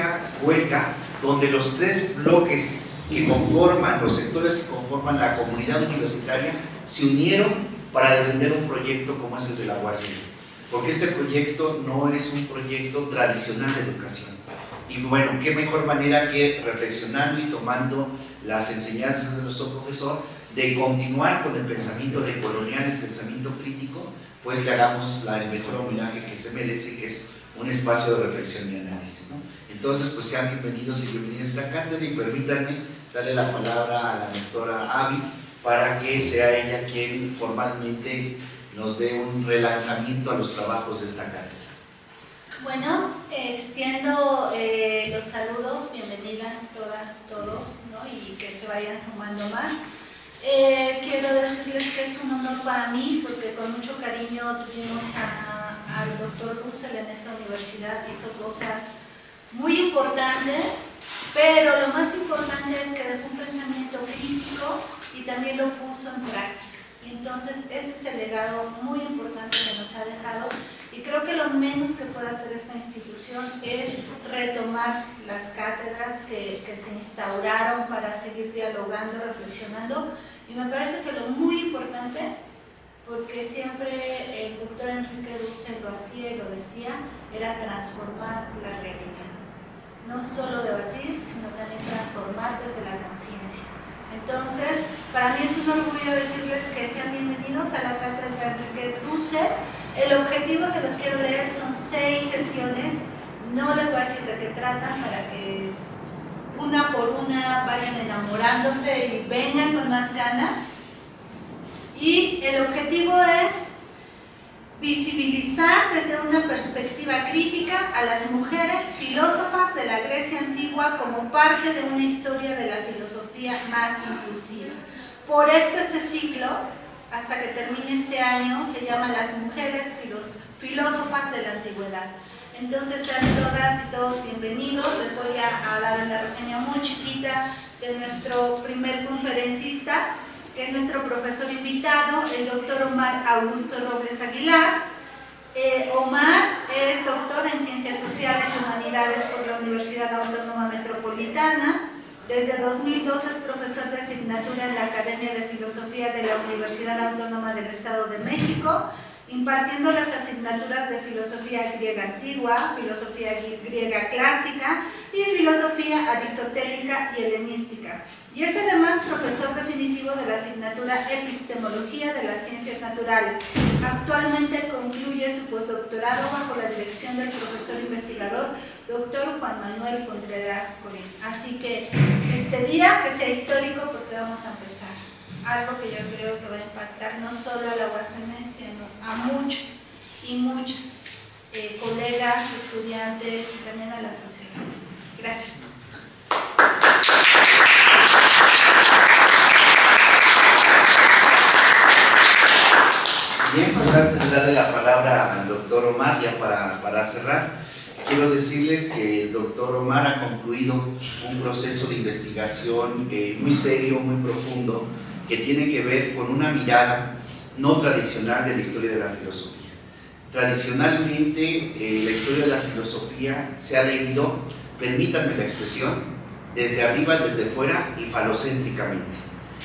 histórica huelga donde los tres bloques que conforman, los sectores que conforman la comunidad universitaria se unieron para defender un proyecto como es el de la UASL, porque este proyecto no es un proyecto tradicional de educación. Y bueno, qué mejor manera que reflexionando y tomando las enseñanzas de nuestro profesor de continuar con el pensamiento decolonial, el pensamiento crítico, pues le hagamos el mejor homenaje que se merece, que es un espacio de reflexión y análisis, ¿no? Entonces, pues sean bienvenidos y bienvenidas a esta cátedra y permítanme darle la palabra a la doctora Avi para que sea ella quien formalmente nos dé un relanzamiento a los trabajos de esta cátedra. Bueno, extiendo los saludos, bienvenidas todas, todos, ¿no? Y que se vayan sumando más. Quiero decirles que es un honor para mí porque con mucho cariño tuvimos al doctor Dussel en esta universidad, hizo cosas muy importantes, pero lo más importante es que dejó un pensamiento crítico y también lo puso en práctica. Y entonces ese es el legado muy importante que nos ha dejado y creo que lo menos que puede hacer esta institución es retomar las cátedras que se instauraron para seguir dialogando, reflexionando, y me parece que lo muy importante, porque siempre el doctor Enrique Dussel lo hacía y lo decía, era transformar la realidad. No solo debatir, sino también transformar desde la conciencia. Entonces, para mí es un orgullo decirles que sean bienvenidos a la cátedra Enrique Dussel. El objetivo, se los quiero leer, son 6 sesiones. No les voy a decir de qué tratan para que una por una vayan enamorándose y vengan con más ganas. Y el objetivo es visibilizar desde una perspectiva crítica a las mujeres filósofas de la Grecia antigua como parte de una historia de la filosofía más inclusiva. Por esto este ciclo, hasta que termine este año, se llama Las mujeres filósofas de la antigüedad. Entonces sean todas y todos bienvenidos. Les voy a dar una reseña muy chiquita de nuestro primer conferencista, que es nuestro profesor invitado, el doctor Omar Augusto Robles Aguilar. Omar es doctor en Ciencias Sociales y Humanidades por la Universidad Autónoma Metropolitana. Desde 2012 es profesor de asignatura en la Academia de Filosofía de la Universidad Autónoma del Estado de México, impartiendo las asignaturas de Filosofía Griega Antigua, Filosofía Griega Clásica y Filosofía Aristotélica y Helenística. Y es además profesor definitivo de la asignatura Epistemología de las Ciencias Naturales. Actualmente concluye su postdoctorado bajo la dirección del profesor investigador Dr. Juan Manuel Contreras Corín. Así que este día que sea histórico porque vamos a empezar algo que yo creo que va a impactar no solo a la UASM, sino a muchos y muchas colegas, estudiantes y también a la sociedad. Gracias. Bien, pues antes de darle la palabra al doctor Omar, ya para cerrar, quiero decirles que el doctor Omar ha concluido un proceso de investigación muy serio, muy profundo, que tiene que ver con una mirada no tradicional de la historia de la filosofía. Tradicionalmente, la historia de la filosofía se ha leído, permítanme la expresión, desde arriba, desde fuera y falocéntricamente.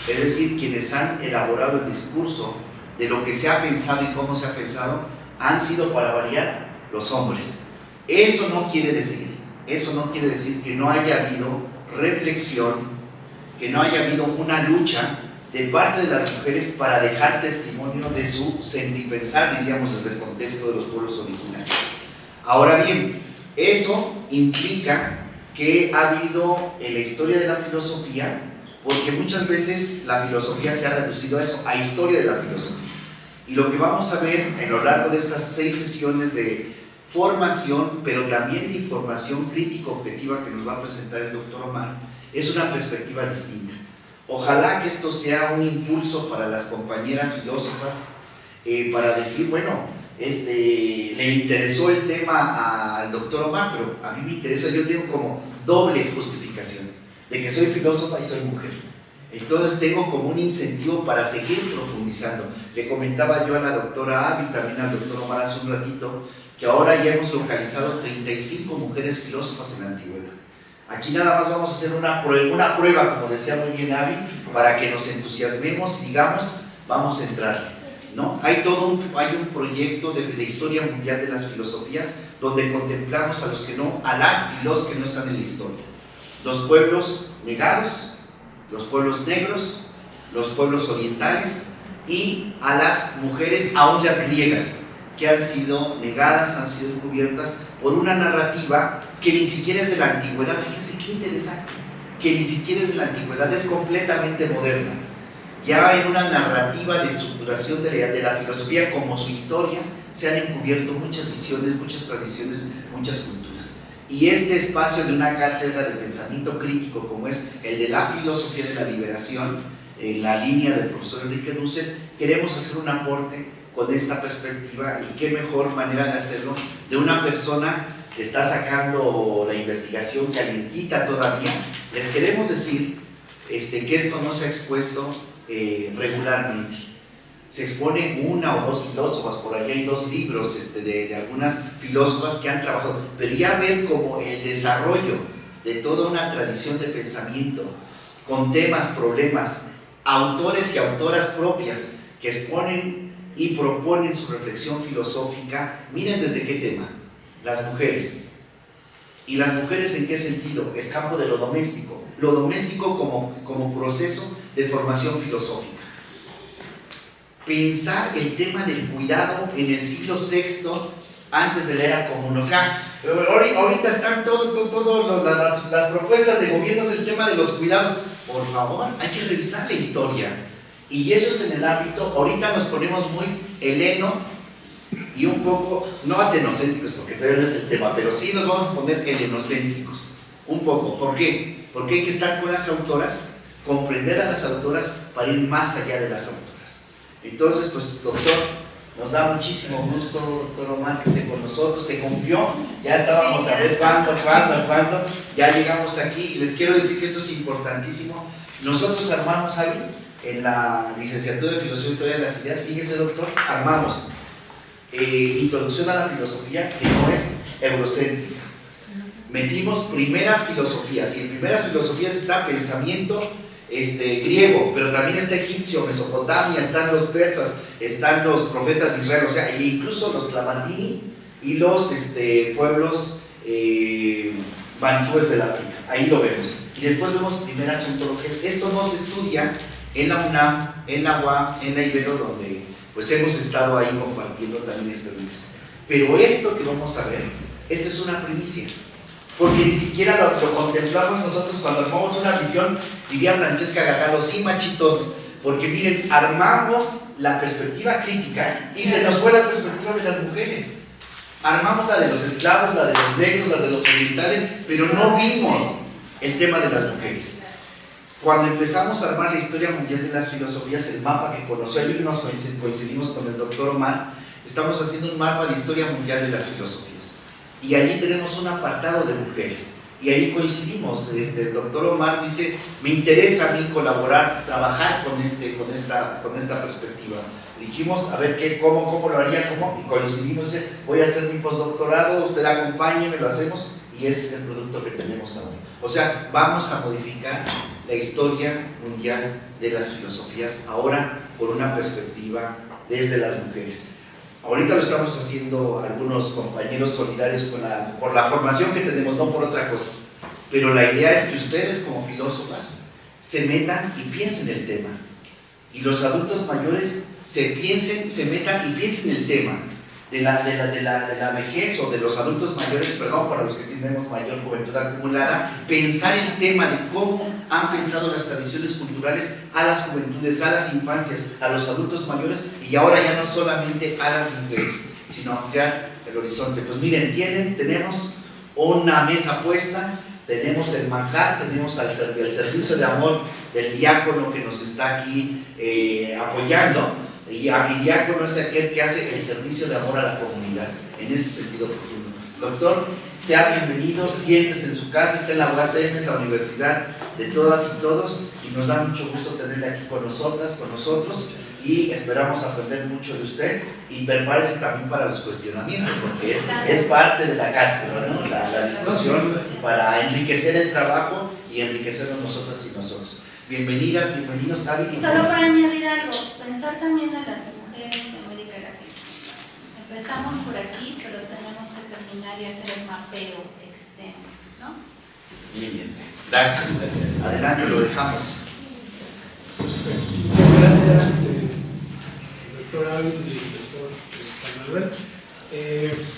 Es decir, quienes han elaborado el discurso de lo que se ha pensado y cómo se ha pensado, han sido, para variar, los hombres. Eso no quiere decir que no haya habido reflexión, que no haya habido una lucha de parte de las mujeres para dejar testimonio de su sentipensar, diríamos desde el contexto de los pueblos originarios. Ahora bien, eso implica que ha habido en la historia de la filosofía, porque muchas veces la filosofía se ha reducido a eso, a historia de la filosofía. Y lo que vamos a ver a lo largo de estas 6 sesiones de formación, pero también de información crítico-objetiva que nos va a presentar el doctor Omar, es una perspectiva distinta. Ojalá que esto sea un impulso para las compañeras filósofas, para decir, bueno, le interesó el tema al doctor Omar, pero a mí me interesa, yo tengo como doble justificación, de que soy filósofa y soy mujer. Entonces tengo como un incentivo para seguir profundizando. Le comentaba yo a la doctora Avi, también al doctor Omar hace un ratito, que ahora ya hemos localizado 35 mujeres filósofas en la antigüedad. Aquí nada más vamos a hacer una prueba, como decía muy bien Avi, para que nos entusiasmemos y digamos, vamos a entrar, ¿no? Hay un proyecto de historia mundial de las filosofías donde contemplamos a las y los que no están en la historia. Los pueblos negados, los pueblos negros, los pueblos orientales y a las mujeres, aún las griegas, que han sido negadas, han sido encubiertas por una narrativa que ni siquiera es de la antigüedad. Fíjense qué interesante, que ni siquiera es de la antigüedad, es completamente moderna. Ya en una narrativa de estructuración de la filosofía como su historia, se han encubierto muchas visiones, muchas tradiciones, muchas culturas. Y este espacio de una cátedra de pensamiento crítico como es el de la filosofía de la liberación, en la línea del profesor Enrique Dussel, queremos hacer un aporte con esta perspectiva, y qué mejor manera de hacerlo de una persona que está sacando la investigación calientita todavía. Les queremos decir que esto no se ha expuesto regularmente. Se expone una o dos filósofas, por ahí hay 2 libros de algunas filósofas que han trabajado, pero ya ver como el desarrollo de toda una tradición de pensamiento con temas, problemas, autores y autoras propias que exponen y proponen su reflexión filosófica. Miren desde qué tema: las mujeres. ¿Y las mujeres en qué sentido? El campo de lo doméstico como proceso de formación filosófica. Pensar el tema del cuidado en el siglo VI antes de la era común. O sea, ahorita están las propuestas de gobiernos, el tema de los cuidados. Por favor, hay que revisar la historia. Y eso es en el ámbito, ahorita nos ponemos muy heleno y un poco, no atenocéntricos, porque todavía no es el tema, pero sí nos vamos a poner helenocéntricos, un poco. ¿Por qué? Porque hay que estar con las autoras, comprender a las autoras para ir más allá de las autoras. Entonces, pues, doctor, nos da muchísimo gusto, doctor Omar, que esté con nosotros. Se cumplió, ya estábamos a ver cuándo, ya llegamos aquí, y les quiero decir que esto es importantísimo. Nosotros armamos ahí, en la licenciatura de Filosofía e Historia de las Ideas, fíjese, doctor, armamos introducción a la filosofía, que no es eurocéntrica. Metimos primeras filosofías, y en primeras filosofías está pensamiento griego, pero también está egipcio, Mesopotamia, están los persas, están los profetas de Israel, o sea, e incluso los Tlamatini y los pueblos bantúes del África. Ahí lo vemos. Y después vemos primeras ontologías. Esto no se estudia en la UNAM, en la UAM, en la Ibero, donde pues hemos estado ahí compartiendo también experiencias. Pero esto que vamos a ver, esto es una primicia, porque ni siquiera lo contemplamos nosotros cuando armamos una visión. Diría Francesca Gagalo, sí, machitos, porque miren, armamos la perspectiva crítica y se nos fue la perspectiva de las mujeres. Armamos la de los esclavos, la de los negros, la de los orientales, pero no vimos el tema de las mujeres. Cuando empezamos a armar la historia mundial de las filosofías, el mapa que conoció, allí nos coincidimos con el doctor Omar, estamos haciendo un mapa de historia mundial de las filosofías. Y allí tenemos un apartado de mujeres. Y ahí coincidimos. El doctor Omar dice, me interesa a mí colaborar, trabajar con esta perspectiva. Dijimos, a ver cómo lo haría, y coincidimos, voy a hacer mi postdoctorado, usted acompáñeme, lo hacemos, y es el producto que tenemos ahora. O sea, vamos a modificar la historia mundial de las filosofías ahora por una perspectiva desde las mujeres. Ahorita lo estamos haciendo algunos compañeros solidarios por la formación que tenemos, no por otra cosa. Pero la idea es que ustedes como filósofas se metan y piensen el tema. Y los adultos mayores se metan y piensen el tema de la vejez, o de los adultos mayores, perdón, para los que tenemos mayor juventud acumulada, pensar el tema de cómo han pensado las tradiciones culturales a las juventudes, a las infancias, a los adultos mayores, y ahora ya no solamente a las mujeres, sino ampliar el horizonte. Pues miren, tenemos una mesa puesta, tenemos el manjar, tenemos el servicio de amor del diácono que nos está aquí apoyando. Y mi diácono es aquel que hace el servicio de amor a la comunidad, en ese sentido profundo. Doctor, sea bienvenido, siéntese en su casa, está en la UACM, es la universidad de todas y todos, y nos da mucho gusto tenerle aquí con nosotras, con nosotros, y esperamos aprender mucho de usted, y prepárese también para los cuestionamientos, porque es parte de la cátedra, ¿no? La discusión para enriquecer el trabajo y enriquecernos nosotras y nosotros. Bienvenidas, bienvenidos, Javi. Y solo para añadir algo, pensar también en las mujeres en América Latina. Empezamos por aquí, pero tenemos que terminar y hacer el mapeo extenso, ¿no? Muy bien, gracias. Adelante, lo dejamos. Muchas gracias, doctor Ávila y doctor Juan Manuel.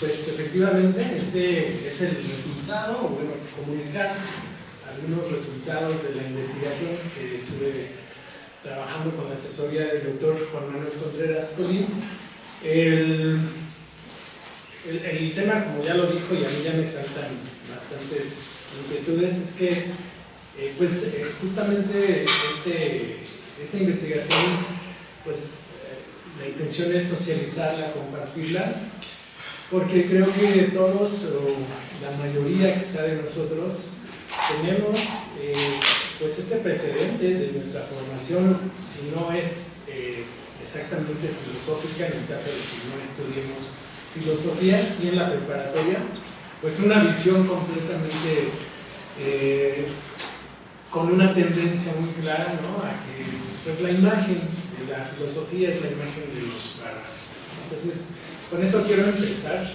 Pues efectivamente, este es el resultado, o bueno, comunicar algunos resultados de la investigación que estuve trabajando con la asesoría del doctor Juan Manuel Contreras Colín. El tema, como ya lo dijo, y a mí ya me saltan bastantes inquietudes, es que justamente esta investigación, pues la intención es socializarla, compartirla, porque creo que todos, o la mayoría quizá de nosotros, tenemos pues este precedente de nuestra formación, si no es exactamente filosófica, en el caso de que no estudiemos filosofía, sí en la preparatoria, pues una visión completamente con una tendencia muy clara, ¿no? A que pues la imagen de la filosofía es la imagen de los bárbaros. Entonces, con eso quiero empezar.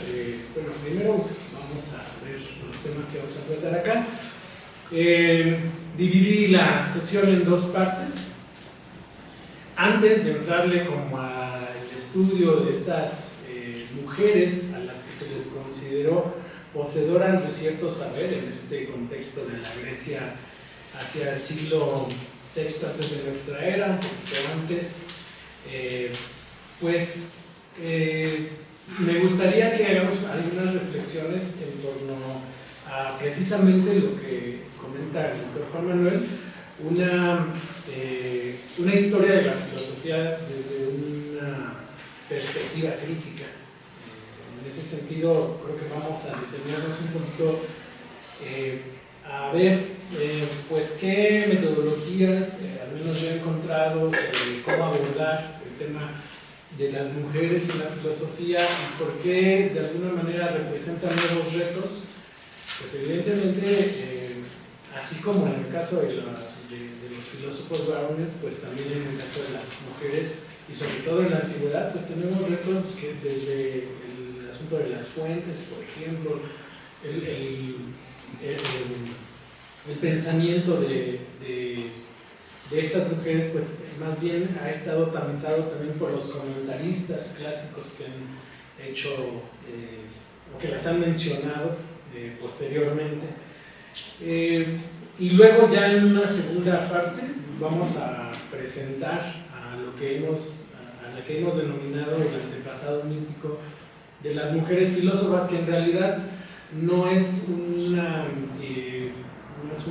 Bueno, primero vamos a ver los temas que vamos a tratar acá. Dividí la sesión en dos partes. Antes de entrarle como al estudio de estas mujeres a las que se les consideró poseedoras de cierto saber en este contexto de la Grecia hacia el siglo VI antes de nuestra era, un poquito antes, me gustaría que hagamos algunas reflexiones en torno a precisamente lo que comenta el doctor Juan Manuel, una historia de la filosofía desde una perspectiva crítica. En ese sentido, creo que vamos a detenernos un poquito a ver pues qué metodologías al menos yo he encontrado sobre cómo abordar el tema de las mujeres en la filosofía y por qué de alguna manera representan nuevos retos. Pues evidentemente, así como en el caso de los filósofos varones, pues también en el caso de las mujeres y sobre todo en la antigüedad, pues tenemos retos que desde el asunto de las fuentes, por ejemplo, el pensamiento de estas mujeres, pues más bien ha estado tamizado también por los comentaristas clásicos que han hecho o que las han mencionado posteriormente. Y luego ya en una segunda parte vamos a presentar a la que hemos denominado el antepasado mítico de las mujeres filósofas, que en realidad no es un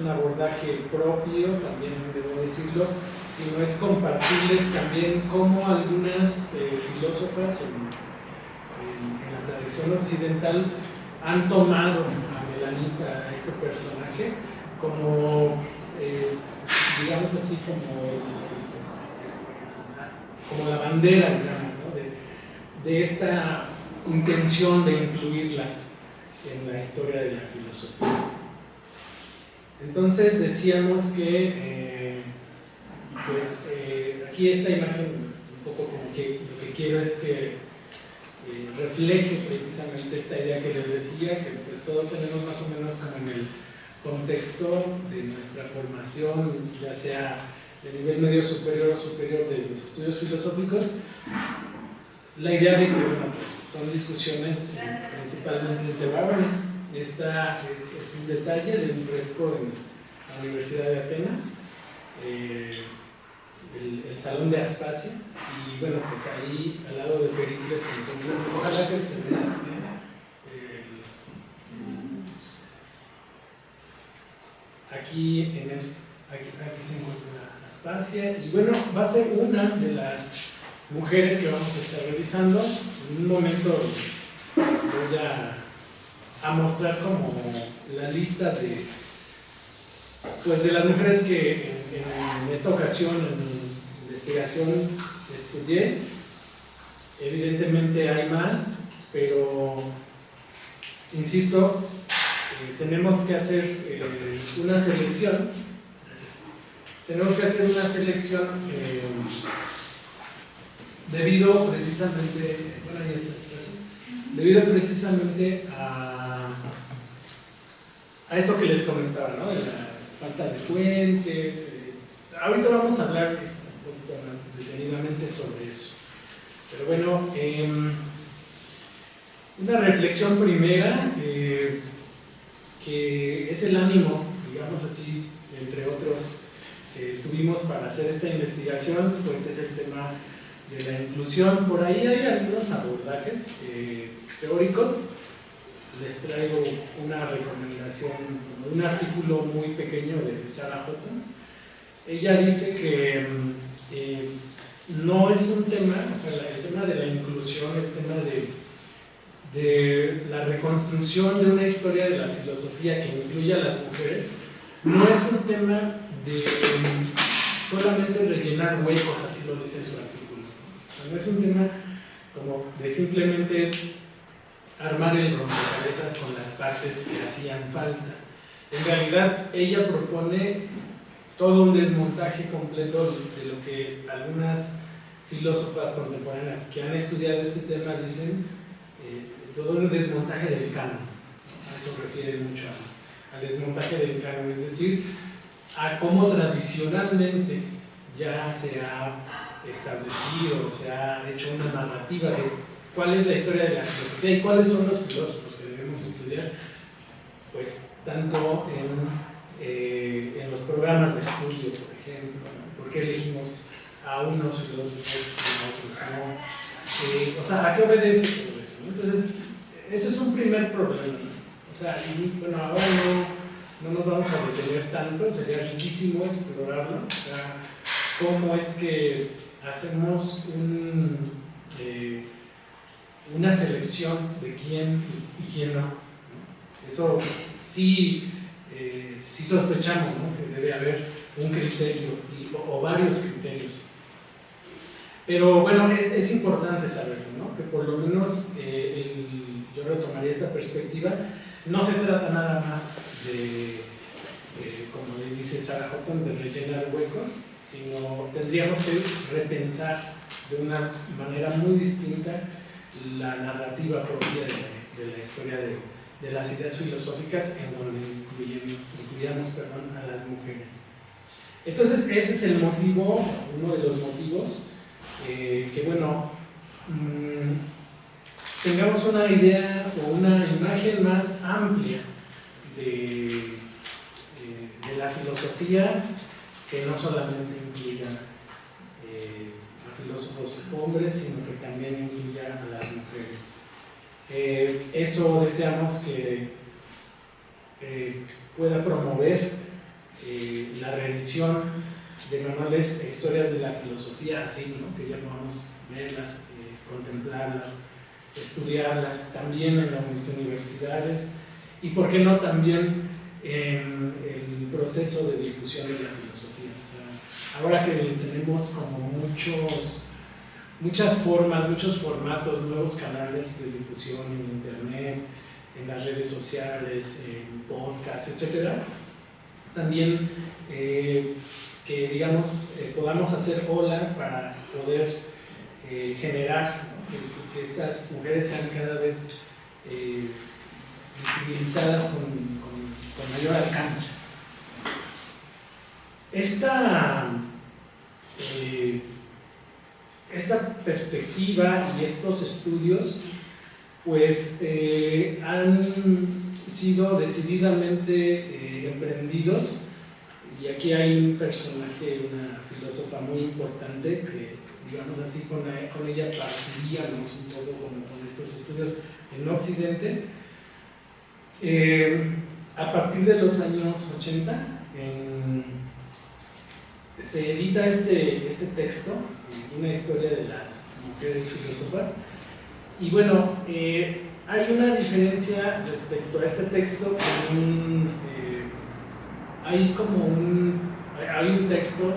abordaje propio, también debo decirlo, sino es compartirles también cómo algunas filósofas en la tradición occidental han tomado a Melanita, a este personaje, como, digamos así, como la bandera, digamos, ¿no? de esta intención de incluirlas en la historia de la filosofía. Entonces decíamos que aquí esta imagen un poco como que lo que quiero es que refleje precisamente esta idea que les decía, que pues todos tenemos más o menos como en el contexto de nuestra formación, ya sea de nivel medio superior o superior de los estudios filosóficos, la idea de que bueno, pues, son discusiones principalmente entre varones. Esta es un detalle de un fresco en la Universidad de Atenas, el Salón de Aspasia, y bueno, pues ahí al lado de Pericles se encuentra, ojalá que se vea, aquí se encuentra Aspasia, y bueno, va a ser una de las mujeres que vamos a estar revisando. En un momento voy a a mostrar como la lista de, pues, de las mujeres que en esta ocasión en mi investigación estudié. Evidentemente hay más, pero insisto, tenemos que hacer una selección. Tenemos que hacer una selección debido precisamente, bueno, ahí está, debido precisamente a esto que les comentaba, ¿no? De la falta de fuentes. Ahorita vamos a hablar un poquito más detenidamente sobre eso. Pero bueno, una reflexión primera, que es el ánimo, digamos así, entre otros, que tuvimos para hacer esta investigación, pues es el tema de la inclusión. Por ahí hay algunos abordajes teóricos. Les traigo una recomendación, un artículo muy pequeño de Sarah Hutton. Ella dice que no es un tema, o sea, el tema de la inclusión, el tema de la reconstrucción de una historia de la filosofía que incluya a las mujeres, no es un tema de solamente rellenar huecos, así lo dice en su artículo. O sea, no es un tema como de simplemente armar el rompecabezas con las partes que hacían falta. En realidad, ella propone todo un desmontaje completo de lo que algunas filósofas contemporáneas que han estudiado este tema dicen, todo un desmontaje del canon. A eso refiere mucho al desmontaje del canon, es decir, a cómo tradicionalmente ya se ha establecido, se ha hecho una narrativa de cuál es la historia de la filosofía y cuáles son los filósofos que debemos estudiar, pues tanto en los programas de estudio, por ejemplo, ¿no? ¿Por qué elegimos a unos filósofos y a otros no? O sea, ¿a qué obedece todo eso? ¿No? Entonces, ese es un primer problema, ¿no? O sea, y bueno, ahora no nos vamos a detener tanto, sería riquísimo explorarlo, o sea, cómo es que hacemos una selección de quién y quién no. Eso sí, sí sospechamos, ¿no? Que debe haber un criterio o varios criterios. Pero bueno, es importante saberlo, ¿no? Que por lo menos yo retomaría esta perspectiva. No se trata nada más de, como le dice Sarah Hutton, de rellenar huecos, sino tendríamos que repensar de una manera muy distinta la narrativa propia de la historia de las ideas filosóficas, en donde incluyamos a las mujeres. Entonces, ese es el motivo, uno de los motivos, que bueno, tengamos una idea o una imagen más amplia de la filosofía, que no solamente incluya a filósofos hombres, sino que también incluya a las mujeres. Eso deseamos que pueda promover la reedición de manuales e historias de la filosofía, así, ¿no? Que ya podamos verlas, contemplarlas, estudiarlas también en las universidades y, ¿por qué no, también en el proceso de difusión de la filosofía? O sea, ahora que tenemos como muchas formas, muchos formatos, nuevos canales de difusión en internet, en las redes sociales, en podcasts, etc., también que, digamos, podamos hacer ola para poder generar, ¿no? que estas mujeres sean cada vez visibilizadas con mayor alcance. Esta perspectiva y estos estudios pues han sido decididamente emprendidos, y aquí hay un personaje, una filósofa muy importante que, digamos así, con ella partiríamos un poco con estos estudios en Occidente. A partir de los años 80 se edita este texto, una historia de las mujeres filósofas, y bueno, hay una diferencia respecto a este texto. Hay un texto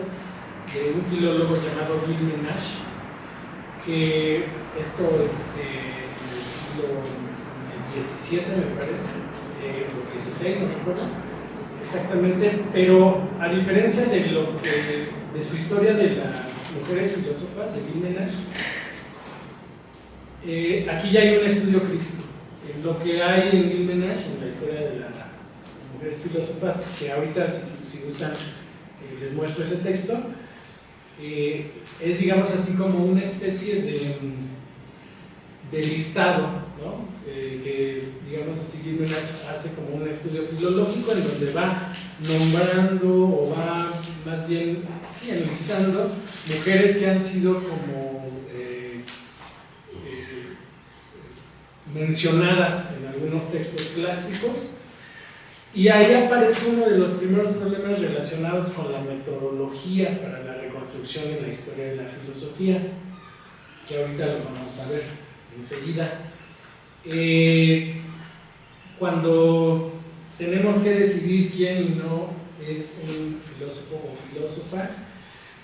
de un filólogo llamado Gilles Menage, que esto es en el siglo XVII, me parece, o XVI, no recuerdo exactamente, pero a diferencia de su historia de las mujeres filósofas de Gilles Menage, aquí ya hay un estudio crítico. Lo que hay en Gilles Menage, en la historia de las mujeres filósofas, que ahorita, si gustan, les muestro ese texto, es, digamos así, como una especie de listado, ¿no? Que, digamos así, Gilles Menage hace como un estudio filológico en donde va nombrando, o va más bien, sí, enlistando mujeres que han sido como mencionadas en algunos textos clásicos, y ahí aparece uno de los primeros problemas relacionados con la metodología para la reconstrucción de la historia de la filosofía, que ahorita lo vamos a ver enseguida. Cuando tenemos que decidir quién y no es un filósofo o filósofa,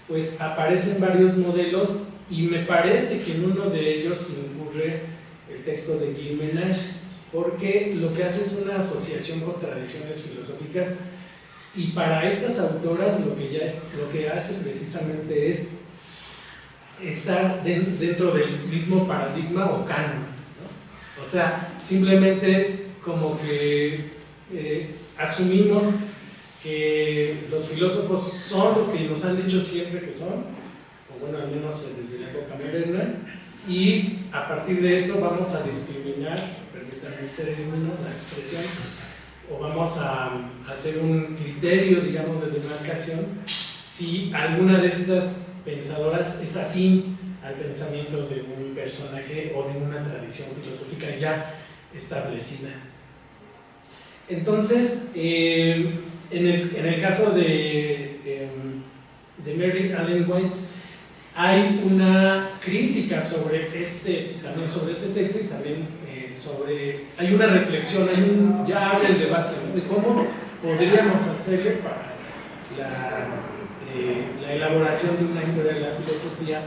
pues aparecen varios modelos, y me parece que en uno de ellos incurre el texto de Gilles Menage, porque lo que hace es una asociación con tradiciones filosóficas, y para estas autoras lo que hace precisamente es estar dentro del mismo paradigma o canon, ¿no? O sea, simplemente como que asumimos que los filósofos son los que nos han dicho siempre que son, o bueno, al menos desde la época moderna, y a partir de eso vamos a discriminar, permítanme el término, la expresión, o vamos a hacer un criterio, digamos, de demarcación, si alguna de estas pensadoras es afín al pensamiento de un personaje o de una tradición filosófica ya establecida. Entonces, en el caso de Mary Ellen White, hay una crítica sobre este texto, y también hay una reflexión, ya abre el debate, ¿no?, de cómo podríamos hacerle para la elaboración de una historia de la filosofía,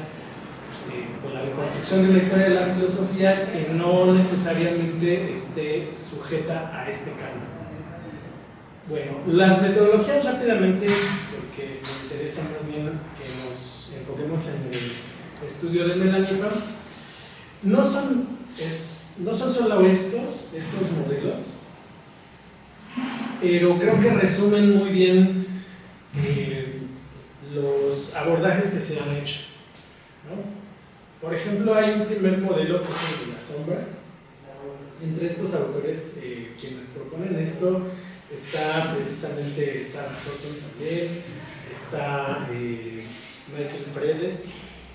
o la reconstrucción de una historia de la filosofía que no necesariamente esté sujeta a este canon. Bueno, las metodologías rápidamente, porque me interesa más bien que nos enfoquemos en el estudio de Melanie Pam. No son solo estos modelos, pero creo que resumen muy bien los abordajes que se han hecho, ¿no? Por ejemplo, hay un primer modelo que es el de la sombra. Entre estos autores, quienes proponen esto, está precisamente Sarah Horton también, está Michael Frede,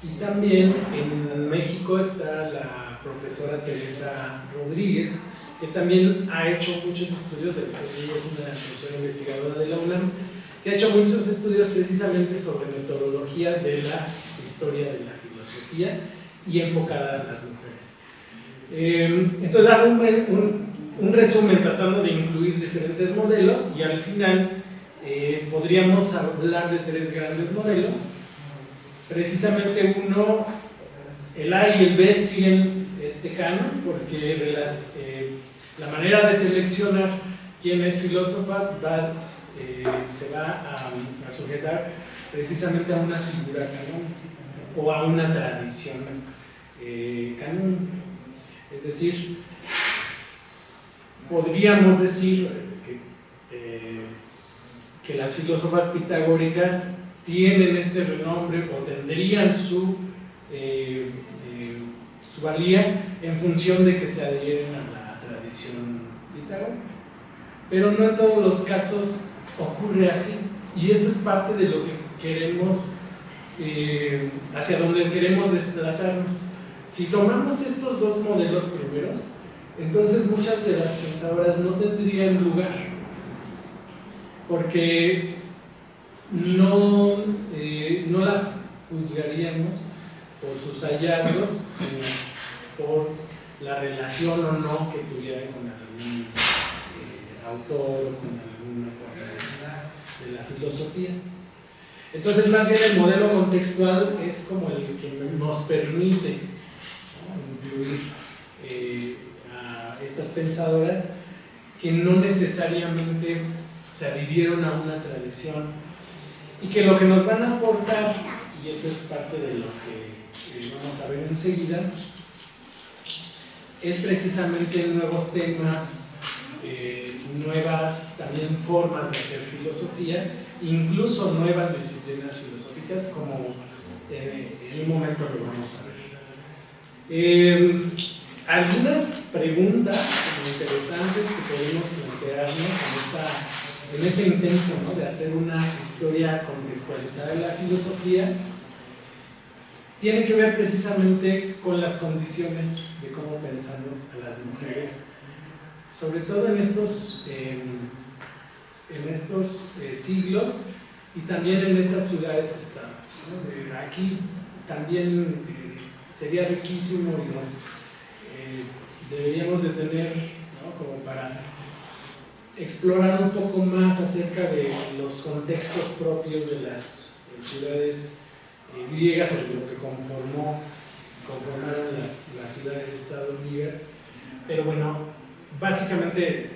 y también en México está la profesora Teresa Rodríguez, que también ha hecho muchos estudios, ella es una profesora investigadora de la UNAM, que ha hecho muchos estudios precisamente sobre metodología de la historia de la filosofía y enfocada a las mujeres. Entonces hago un resumen tratando de incluir diferentes modelos, y al final podríamos hablar de tres grandes modelos. Precisamente uno, el A y el B siguen este canon, porque la manera de seleccionar quién es filósofa se va a sujetar precisamente a una figura canónica o a una tradición canónica. Es decir, podríamos decir que las filósofas pitagóricas tienen este renombre o tendrían su valía en función de que se adhieren a la tradición pitagórica. Pero no en todos los casos ocurre así, y esto es parte de lo que queremos, hacia donde queremos desplazarnos. Si tomamos estos dos modelos primeros, entonces muchas de las pensadoras no tendrían lugar, porque no la juzgaríamos por sus hallazgos, sino por la relación o no que tuvieran con algún autor o con alguna corriente de la filosofía. Entonces, más bien el modelo contextual es como el que nos permite, ¿no?, incluir a estas pensadoras que no necesariamente se adhirieron a una tradición y que lo que nos van a aportar, y eso es parte de lo que vamos a ver enseguida, es precisamente nuevos temas, nuevas también formas de hacer filosofía, incluso nuevas disciplinas filosóficas, como en un momento lo vamos a ver. Algunas preguntas interesantes que podemos plantearnos en este intento, ¿no?, de hacer una historia contextualizada de la filosofía, tienen que ver precisamente con las condiciones de cómo pensamos a las mujeres, sobre todo en estos siglos y también en estas ciudades-estado, ¿no? Aquí también sería riquísimo y deberíamos de tener, ¿no?, como para explorar un poco más acerca de los contextos propios de las ciudades griegas, o de lo que conformaron las ciudades-estado griegas. Pero bueno, básicamente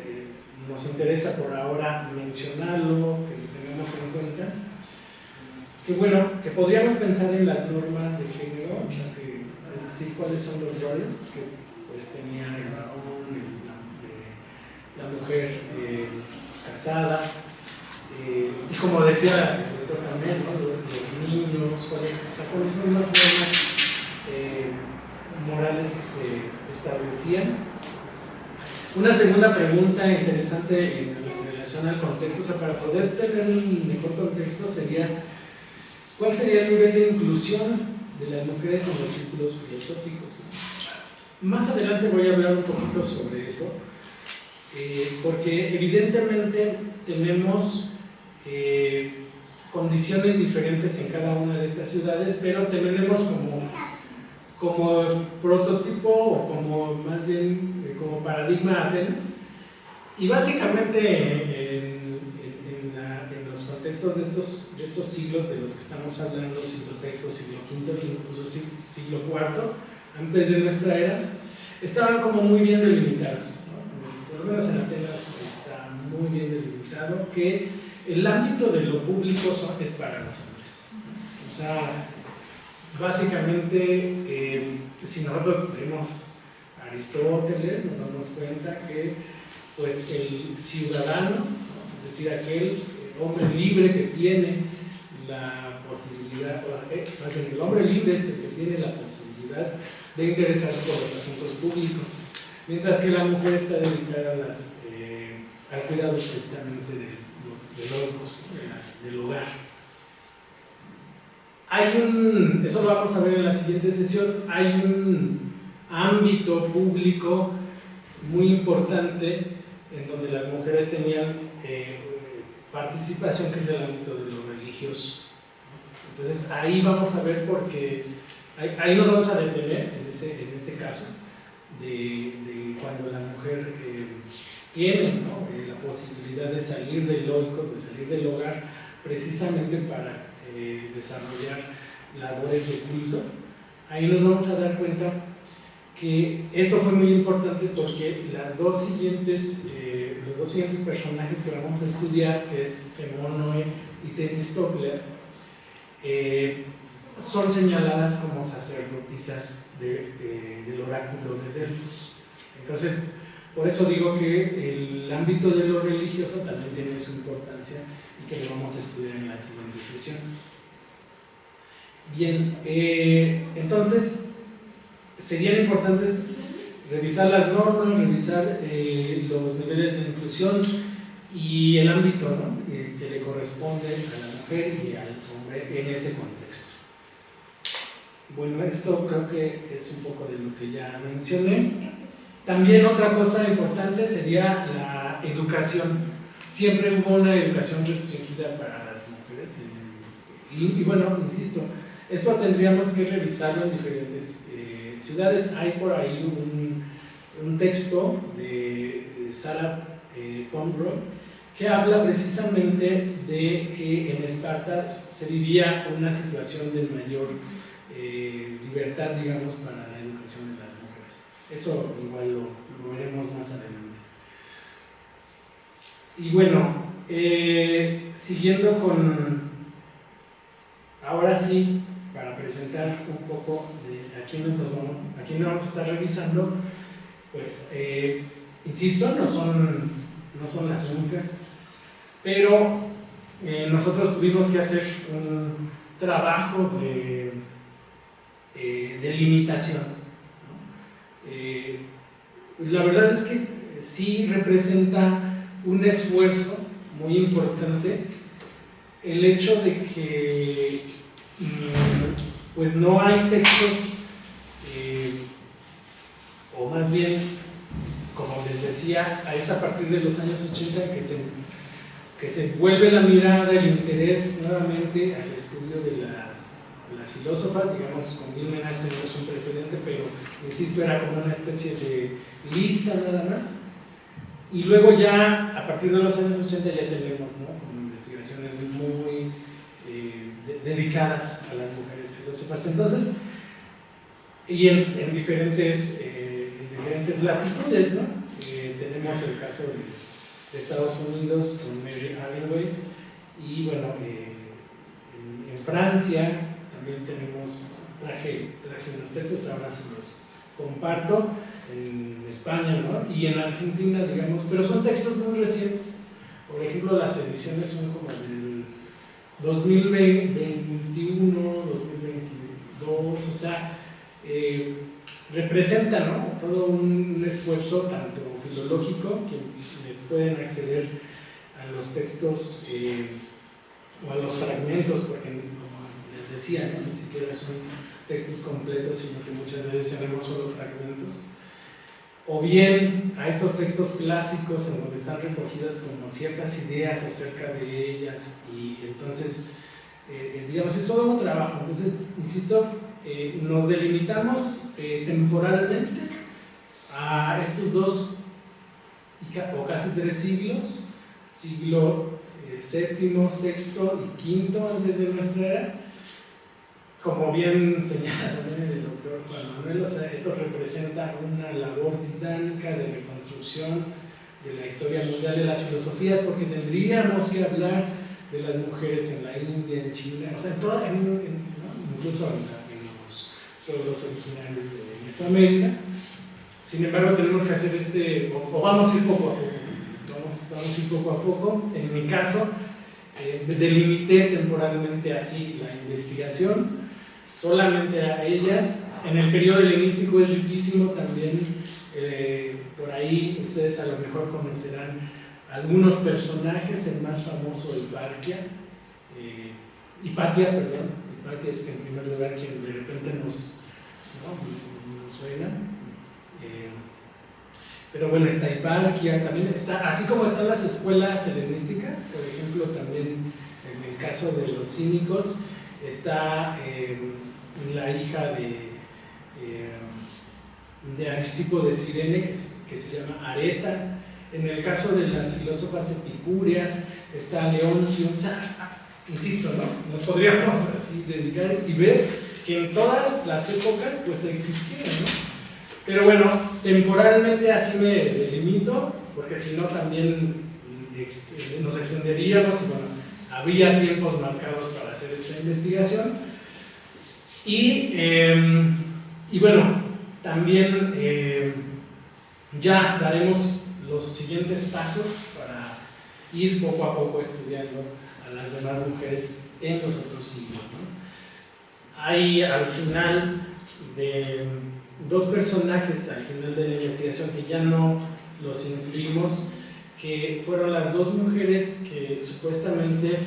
nos interesa por ahora mencionarlo, que lo tengamos en cuenta, que bueno, que podríamos pensar en las normas de género, o sea, es decir, cuáles son los roles que pues tenía el varón, la mujer casada, y como decía el doctor también, ¿no?, los niños, cuáles son las normas morales que se establecían. Una segunda pregunta interesante en relación al contexto, o sea, para poder tener un mejor contexto, sería ¿cuál sería el nivel de inclusión de las mujeres en los círculos filosóficos? Más adelante voy a hablar un poquito sobre eso, porque evidentemente tenemos condiciones diferentes en cada una de estas ciudades, pero tenemos como prototipo, o como más bien como paradigma Atenas, y básicamente en los contextos de estos siglos de los que estamos hablando, siglo VI, siglo V, incluso siglo IV, antes de nuestra era, estaban como muy bien delimitados, ¿no? Por lo menos en Atenas está muy bien delimitado que el ámbito de lo público es para los hombres. O sea, básicamente, si nosotros vemos a Aristóteles, nos damos cuenta que pues, el ciudadano, ¿no?, es decir, aquel hombre libre que tiene la posibilidad, el hombre libre es el que tiene la posibilidad de interesarse por los asuntos públicos, mientras que la mujer está dedicada al cuidado precisamente del hogar. Eso lo vamos a ver en la siguiente sesión, hay un ámbito público muy importante en donde las mujeres tenían participación, que es el ámbito de lo religioso. Entonces ahí vamos a ver, porque ahí nos vamos a detener en ese caso de cuando la mujer tiene, ¿no?, la posibilidad de salir del oikos, de salir del hogar, precisamente para desarrollar labores de culto. Ahí nos vamos a dar cuenta que esto fue muy importante, porque los dos siguientes personajes que vamos a estudiar, que es Femónoe y Temístocle, son señaladas como sacerdotisas del oráculo de Delfos. Entonces, por eso digo que el ámbito de lo religioso también tiene su importancia y que lo vamos a estudiar en la siguiente sesión. Bien, entonces serían importantes revisar las normas, revisar los niveles de inclusión y el ámbito, ¿no?, que le corresponde a la mujer y al hombre en ese contexto. Bueno, esto creo que es un poco de lo que ya mencioné. También otra cosa importante sería la educación. Siempre hubo una educación restringida para las mujeres y bueno, insisto, esto tendríamos que revisarlo en diferentes ciudades. Hay por ahí un un texto de Sarah Pomeroy, que habla precisamente de que en Esparta se vivía una situación de mayor libertad, digamos, para la educación de las mujeres. Eso igual lo veremos más adelante. Y bueno, siguiendo con, ahora sí, para presentar un poco de a quiénes vamos a estar revisando, pues, insisto, no son las únicas, pero nosotros tuvimos que hacer un trabajo de limitación, ¿no? La verdad es que sí representa un esfuerzo muy importante el hecho de que pues no hay textos, o más bien, como les decía, es a partir de los años 80 que se vuelve la mirada, el interés nuevamente al estudio de las filósofas. Digamos, con Gilmenach tenemos un precedente, pero insisto, era como una especie de lista nada más. Y luego ya, a partir de los años 80 ya tenemos, ¿no?, como investigaciones muy dedicadas a las mujeres filósofas. Entonces, y en diferentes latitudes, ¿no? Tenemos el caso de Estados Unidos con Mary Allingway, y bueno, en Francia también traje unos textos, ahora se los comparto, en España, ¿no?, y en Argentina, digamos, pero son textos muy recientes. Por ejemplo, las ediciones son como del 2021, 2022, o sea, representa, ¿no?, todo un esfuerzo tanto filológico, que les pueden acceder a los textos o a los fragmentos, porque como les decía, ¿no?, ni siquiera son textos completos, sino que muchas veces tenemos solo fragmentos, o bien a estos textos clásicos en donde están recogidas como ciertas ideas acerca de ellas, y entonces digamos, es todo un trabajo. Entonces, insisto, nos delimitamos temporalmente a estos 2 o casi 3 siglos, siglo VII, VI y V antes de nuestra era. Como bien señala también el doctor Juan Manuel, o sea, esto representa una labor titánica de reconstrucción de la historia mundial de las filosofías, porque tendríamos que hablar de las mujeres en la India, en China, o sea, ¿no?, incluso en los pueblos originarios de Mesoamérica. Sin embargo, tenemos que hacer o vamos a ir poco a poco, vamos a ir poco a poco. En mi caso, delimité temporalmente así la investigación solamente a ellas. En el periodo helenístico es riquísimo también, por ahí ustedes a lo mejor conocerán algunos personajes, el más famoso, Hipatia, Hipatia es en primer lugar quien de repente nos suena, pero bueno, está Hipatia, también está, así como están las escuelas helenísticas, por ejemplo, también en el caso de los cínicos está la hija de Aristipo de Cirene, que se llama Areta. En el caso de las filósofas epicúreas está Leontio. O sea, insisto, ¿no?, nos podríamos así dedicar y ver que en todas las épocas pues existieron, ¿no? Pero bueno, temporalmente así me delimito, porque si no también nos extenderíamos, y bueno, habría tiempos marcados para hacer esta investigación. Y bueno, también ya daremos los siguientes pasos para ir poco a poco estudiando a las demás mujeres en los otros siglos, ¿no? Hay al final de 2 personajes al final de la investigación que ya no los incluimos, que fueron las 2 mujeres que supuestamente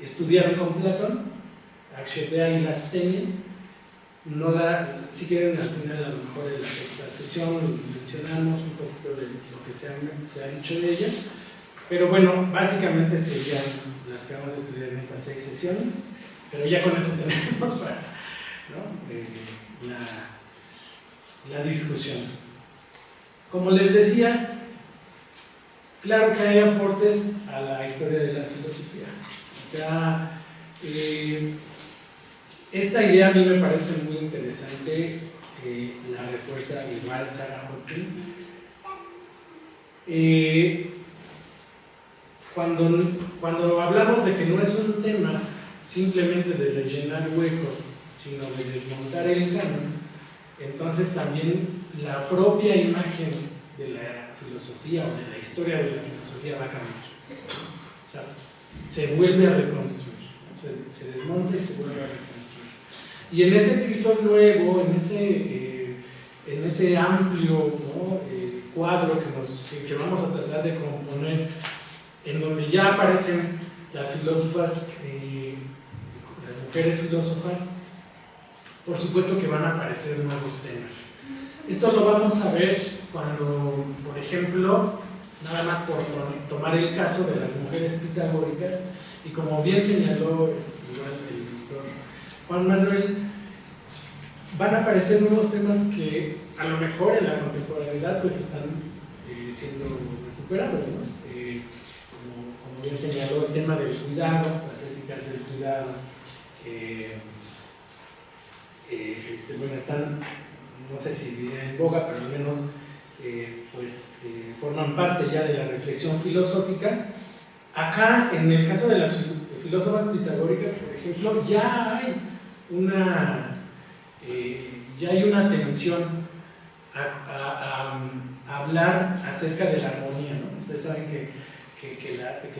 estudiaron con Platón, Axiotea y Lastenia. Si quieren, al final, a lo mejor en la sexta sesión mencionamos un poquito de lo que se ha dicho de ellas, pero bueno, básicamente serían las que vamos a estudiar en estas 6 sesiones, pero ya con eso tenemos para, ¿no?, la discusión. Como les decía, claro que hay aportes a la historia de la filosofía. O sea, esta idea a mí me parece muy interesante, la refuerza igual Sarah Hawking. Cuando hablamos de que no es un tema simplemente de rellenar huecos, sino de desmontar el canon, entonces también la propia imagen de la filosofía o de la historia de la filosofía va a cambiar. O sea, se vuelve a reconstruir, se desmonta y se vuelve a reconstruir. Y en ese crisol nuevo, en ese amplio, ¿no?, cuadro que vamos a tratar de componer, en donde ya aparecen las filósofas, las mujeres filósofas, por supuesto que van a aparecer nuevos temas. Esto lo vamos a ver cuando, por ejemplo, nada más por tomar el caso de las mujeres pitagóricas, y como bien señaló igual el doctor Juan Manuel, van a aparecer nuevos temas que a lo mejor en la contemporaneidad pues están siendo recuperados, ¿no? Como bien señaló, el tema del cuidado, las éticas del cuidado, bueno, están, no sé si en boga, pero al menos forman parte ya de la reflexión filosófica. Acá, en el caso de las filósofas pitagóricas, por ejemplo, ya hay una atención a hablar acerca de la armonía, ¿no? Ustedes saben que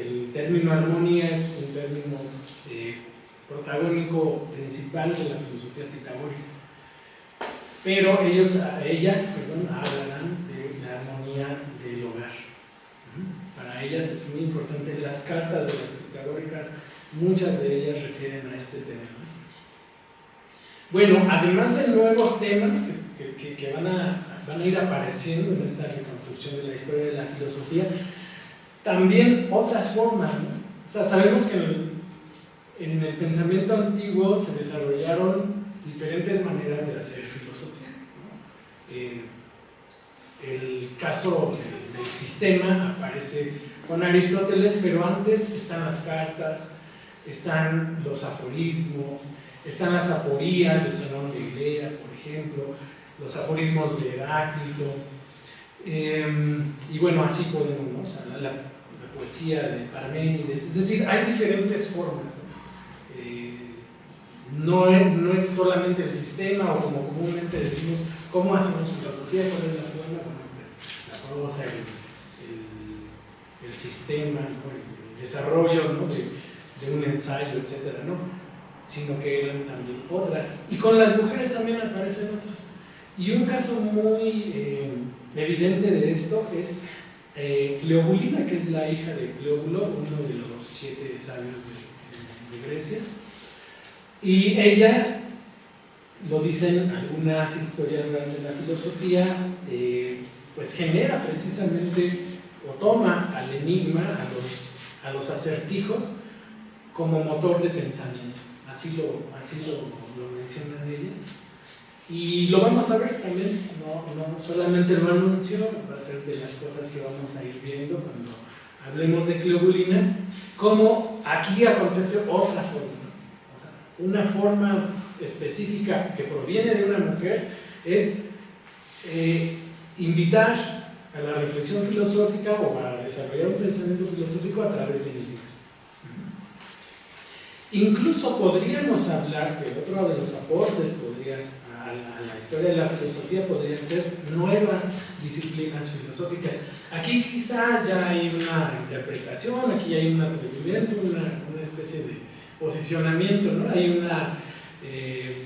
el término armonía es un término protagónico principal de la filosofía pitagórica. Pero ellas hablarán de la armonía del hogar. Para ellas es muy importante. Las cartas de las pitagóricas, muchas de ellas refieren a este tema. Bueno, además de nuevos temas que van a ir apareciendo en esta reconstrucción de la historia de la filosofía, también otras formas, ¿no? O sea, sabemos que en el pensamiento antiguo se desarrollaron diferentes maneras de hacer filosofía, ¿no? El caso del sistema aparece con Aristóteles, pero antes están las cartas, están los aforismos, están las aporías de Zenón de Elea, por ejemplo, los aforismos de Heráclito, y bueno, así podemos, ¿no? O sea, la poesía de Parménides, es decir, hay diferentes formas, ¿no? No es solamente el sistema, o como comúnmente decimos, ¿cómo hacemos filosofía? ¿Cuál es la forma? Bueno, pues la prosa, el sistema, ¿no?, el desarrollo, ¿no?, de un ensayo, etcétera, ¿no? Sino que eran también otras. Y con las mujeres también aparecen otras. Y un caso muy evidente de esto es Cleobulina, que es la hija de Cleóbulo, uno de los 7 sabios de Grecia. Y ella, lo dicen algunas historiadoras de la filosofía, pues genera precisamente, o toma al enigma, a los acertijos, como motor de pensamiento. Así lo mencionan ellas. Y lo vamos a ver también, no solamente lo anuncio, va a ser de las cosas que vamos a ir viendo cuando hablemos de Cleobulina, como aquí acontece otra forma. O sea, una forma específica que proviene de una mujer es invitar a la reflexión filosófica o a desarrollar un pensamiento filosófico a través de libros. Incluso podríamos hablar que otro de los aportes a la historia de la filosofía podrían ser nuevas disciplinas filosóficas. Aquí quizá ya hay una interpretación, aquí hay un atrevimiento, una especie de posicionamiento, ¿no? Hay una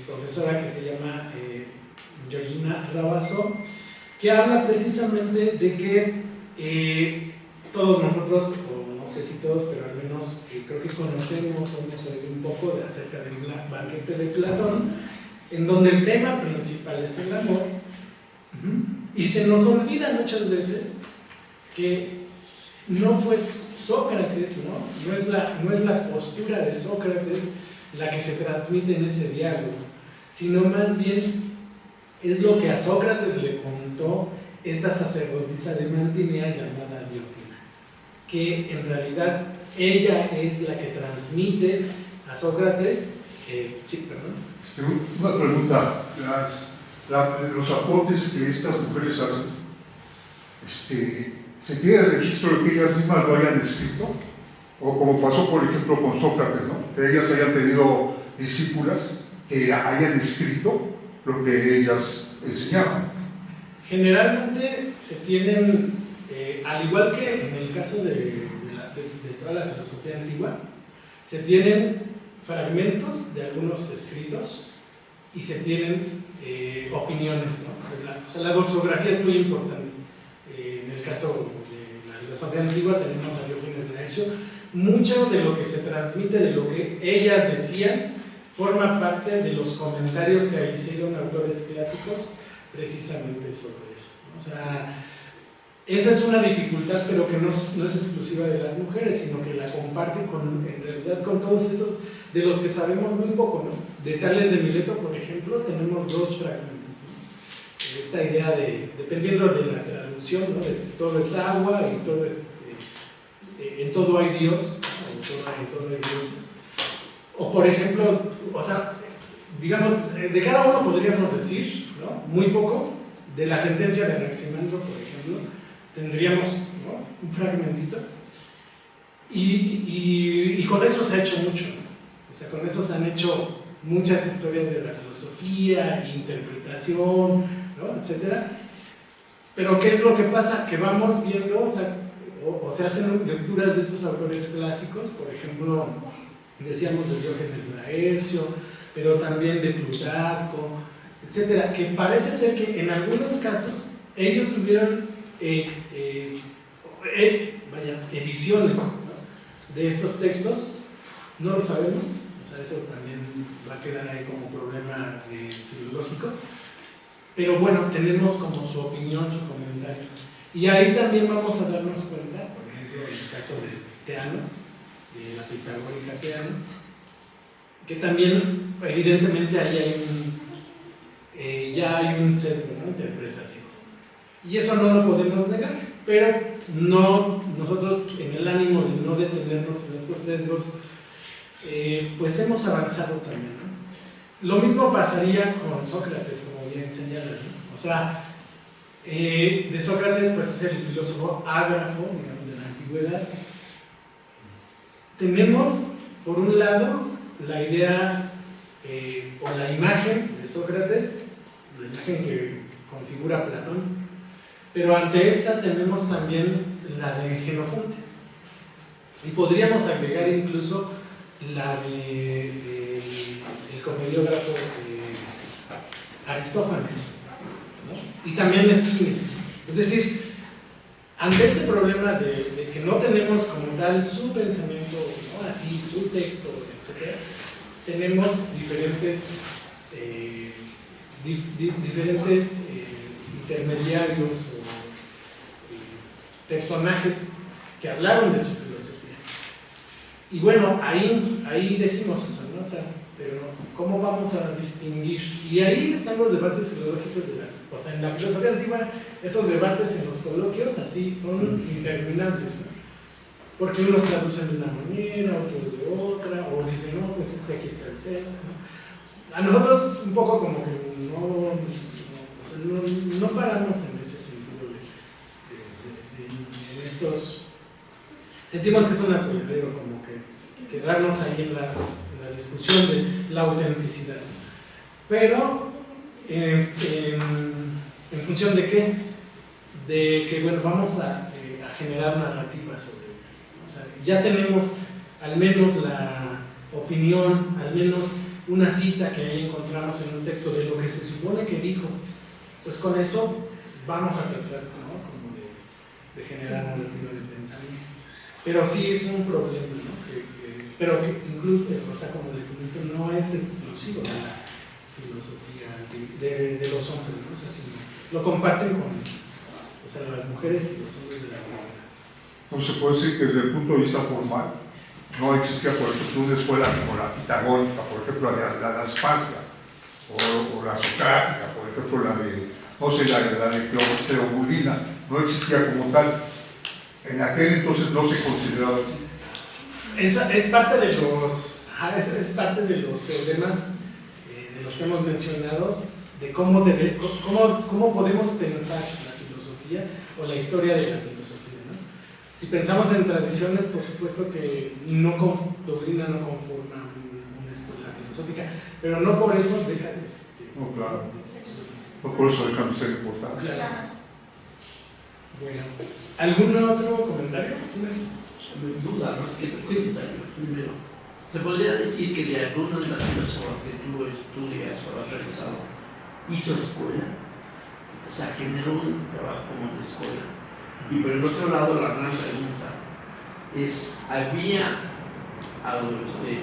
profesora que se llama Georgina Rabasó, que habla precisamente de que todos nosotros, o no sé si todos, pero al menos creo que conocemos o hemos oído un poco acerca del banquete de Platón, en donde el tema principal es el amor, y se nos olvida muchas veces que no fue Sócrates, no es la postura de Sócrates la que se transmite en ese diálogo, sino más bien es lo que a Sócrates le contó esta sacerdotisa de Mantinea llamada Diotima, que en realidad ella es la que transmite a Sócrates. Sí, perdón. Una pregunta. Los aportes que estas mujeres hacen, ¿se tiene registro de que ellas mismas lo hayan escrito? O como pasó, por ejemplo, con Sócrates, ¿no? Que ellas hayan tenido discípulas que hayan escrito lo que ellas enseñaban. Generalmente se tienen, al igual que en el caso de toda la filosofía antigua, se tienen fragmentos de algunos escritos y se tienen opiniones, ¿no? O sea, la doxografía es muy importante. En el caso de la filosofía antigua tenemos a Diógenes Laercio. Mucho de lo que se transmite, de lo que ellas decían, forma parte de los comentarios que hicieron autores clásicos precisamente sobre eso, ¿no? O sea, esa es una dificultad, pero que no es exclusiva de las mujeres, sino que la comparte en realidad con todos estos de los que sabemos muy poco, ¿no? De Tales de Mileto, por ejemplo, tenemos dos fragmentos, ¿no? Esta idea de, dependiendo de la traducción, ¿no? De todo es agua y todo es, en todo hay Dios, ¿no? En todo hay dioses. O por ejemplo, o sea, digamos, de cada uno podríamos decir, ¿no? Muy poco. De la sentencia de Anaximandro, por ejemplo, tendríamos, ¿no? Un fragmentito. Y con eso se ha hecho mucho, ¿no? O sea, con eso se han hecho muchas historias de la filosofía, interpretación, ¿no? Etcétera. Pero ¿qué es lo que pasa? Que vamos viendo, o se hacen lecturas de estos autores clásicos, por ejemplo, decíamos de Diógenes Laercio, pero también de Plutarco, etcétera, que parece ser que en algunos casos ellos tuvieron ediciones, ¿no? De estos textos. No lo sabemos, o sea, eso también va a quedar ahí como problema filológico, pero bueno, tenemos como su opinión, su comentario. Y ahí también vamos a darnos cuenta, por ejemplo, en el caso de Teano, de la pitagórica Teano, que también evidentemente ahí hay ya hay un sesgo, ¿no? Interpretativo. Y eso no lo podemos negar, pero nosotros en el ánimo de no detenernos en estos sesgos, pues hemos avanzado también, ¿no? Lo mismo pasaría con Sócrates, como bien señalas, ¿no? O sea, de Sócrates pues es el filósofo ágrafo, digamos, de la antigüedad. Tenemos, por un lado, la idea o la imagen de Sócrates, la imagen que configura Platón, pero ante esta tenemos también la de Jenofonte. Y podríamos agregar incluso la de el comediógrafo Aristófanes, ¿no? Y también Esquines. Es decir, ante este problema de que no tenemos como tal su pensamiento, ¿no? Así, su texto, etc., tenemos diferentes intermediarios o personajes que hablaron de su filosofía. Y bueno, ahí decimos eso, ¿no? O sea, pero ¿cómo vamos a distinguir? Y ahí están los debates filológicos o sea, en la filosofía antigua, esos debates en los coloquios así son interminables, ¿no? Porque unos traducen de una manera, otros de otra, o dicen, no, pues es que aquí está el sexo, ¿no? A nosotros un poco como que no paramos en ese sentido en estos. Sentimos que es un atolladero, como que quedarnos ahí en la discusión de la autenticidad. Pero, ¿en función de qué? De que, bueno, vamos a generar narrativas sobre ellas. O sea, ya tenemos al menos la opinión, al menos una cita que ahí encontramos en un texto de lo que se supone que dijo. Pues con eso vamos a tratar, ¿no? Como de generar narrativa de pensamiento. Pero sí es un problema, ¿no? Pero que incluso, o sea, como le comento, no es exclusivo de la filosofía de los hombres, ¿no? O sea, sino lo comparten con, o sea, las mujeres y los hombres de la comunidad. Entonces se puede decir que desde el punto de vista formal no existía, por ejemplo, una escuela como la pitagórica, por ejemplo, la Aspasia o la socrática, por ejemplo la de, no sé, la de Cleobulina, no existía como tal. En aquel entonces no se consideraba así. Es parte de los, es parte de los problemas de los que hemos mencionado, de cómo podemos pensar la filosofía o la historia de la filosofía, ¿no? Si pensamos en tradiciones, por supuesto que Cleobulina no conforma una escuela filosófica, pero no por eso deja de no, claro. No por eso dejan de ser importantes. Claro. Bueno, ¿algún otro comentario? Sí, Mi duda, más que comentario. Primero, ¿se podría decir que de alguno de las filósofas que tú estudias o has realizado hizo escuela? O sea, generó un trabajo como de escuela. Y por el otro lado, la gran pregunta es, ¿había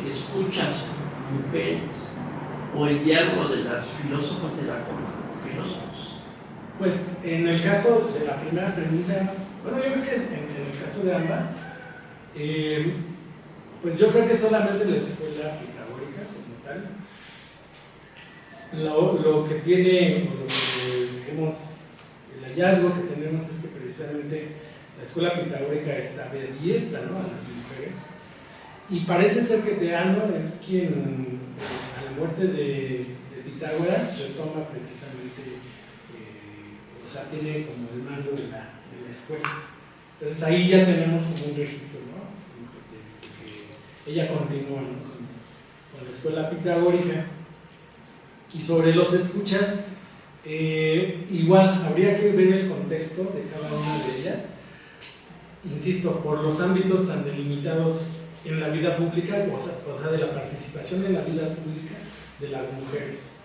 escuchas mujeres o el diálogo de las filósofas era con filósofos? Pues en el caso de la primera pregunta, bueno, yo creo que en el caso de ambas, pues yo creo que solamente la escuela pitagórica como tal, lo que tiene, o lo que vemos, el hallazgo que tenemos es que precisamente la escuela pitagórica está abierta, ¿no?, a las mujeres, y parece ser que Teano es quien, a la muerte de Pitágoras, retoma precisamente, o sea, tiene como el mando de la escuela. Entonces ahí ya tenemos como un registro, ¿no?, de que ella continúa, ¿no?, con la escuela pitagórica. Y sobre los escuchas, igual habría que ver el contexto de cada una de ellas, insisto, por los ámbitos tan delimitados en la vida pública, o sea, de la participación en la vida pública de las mujeres.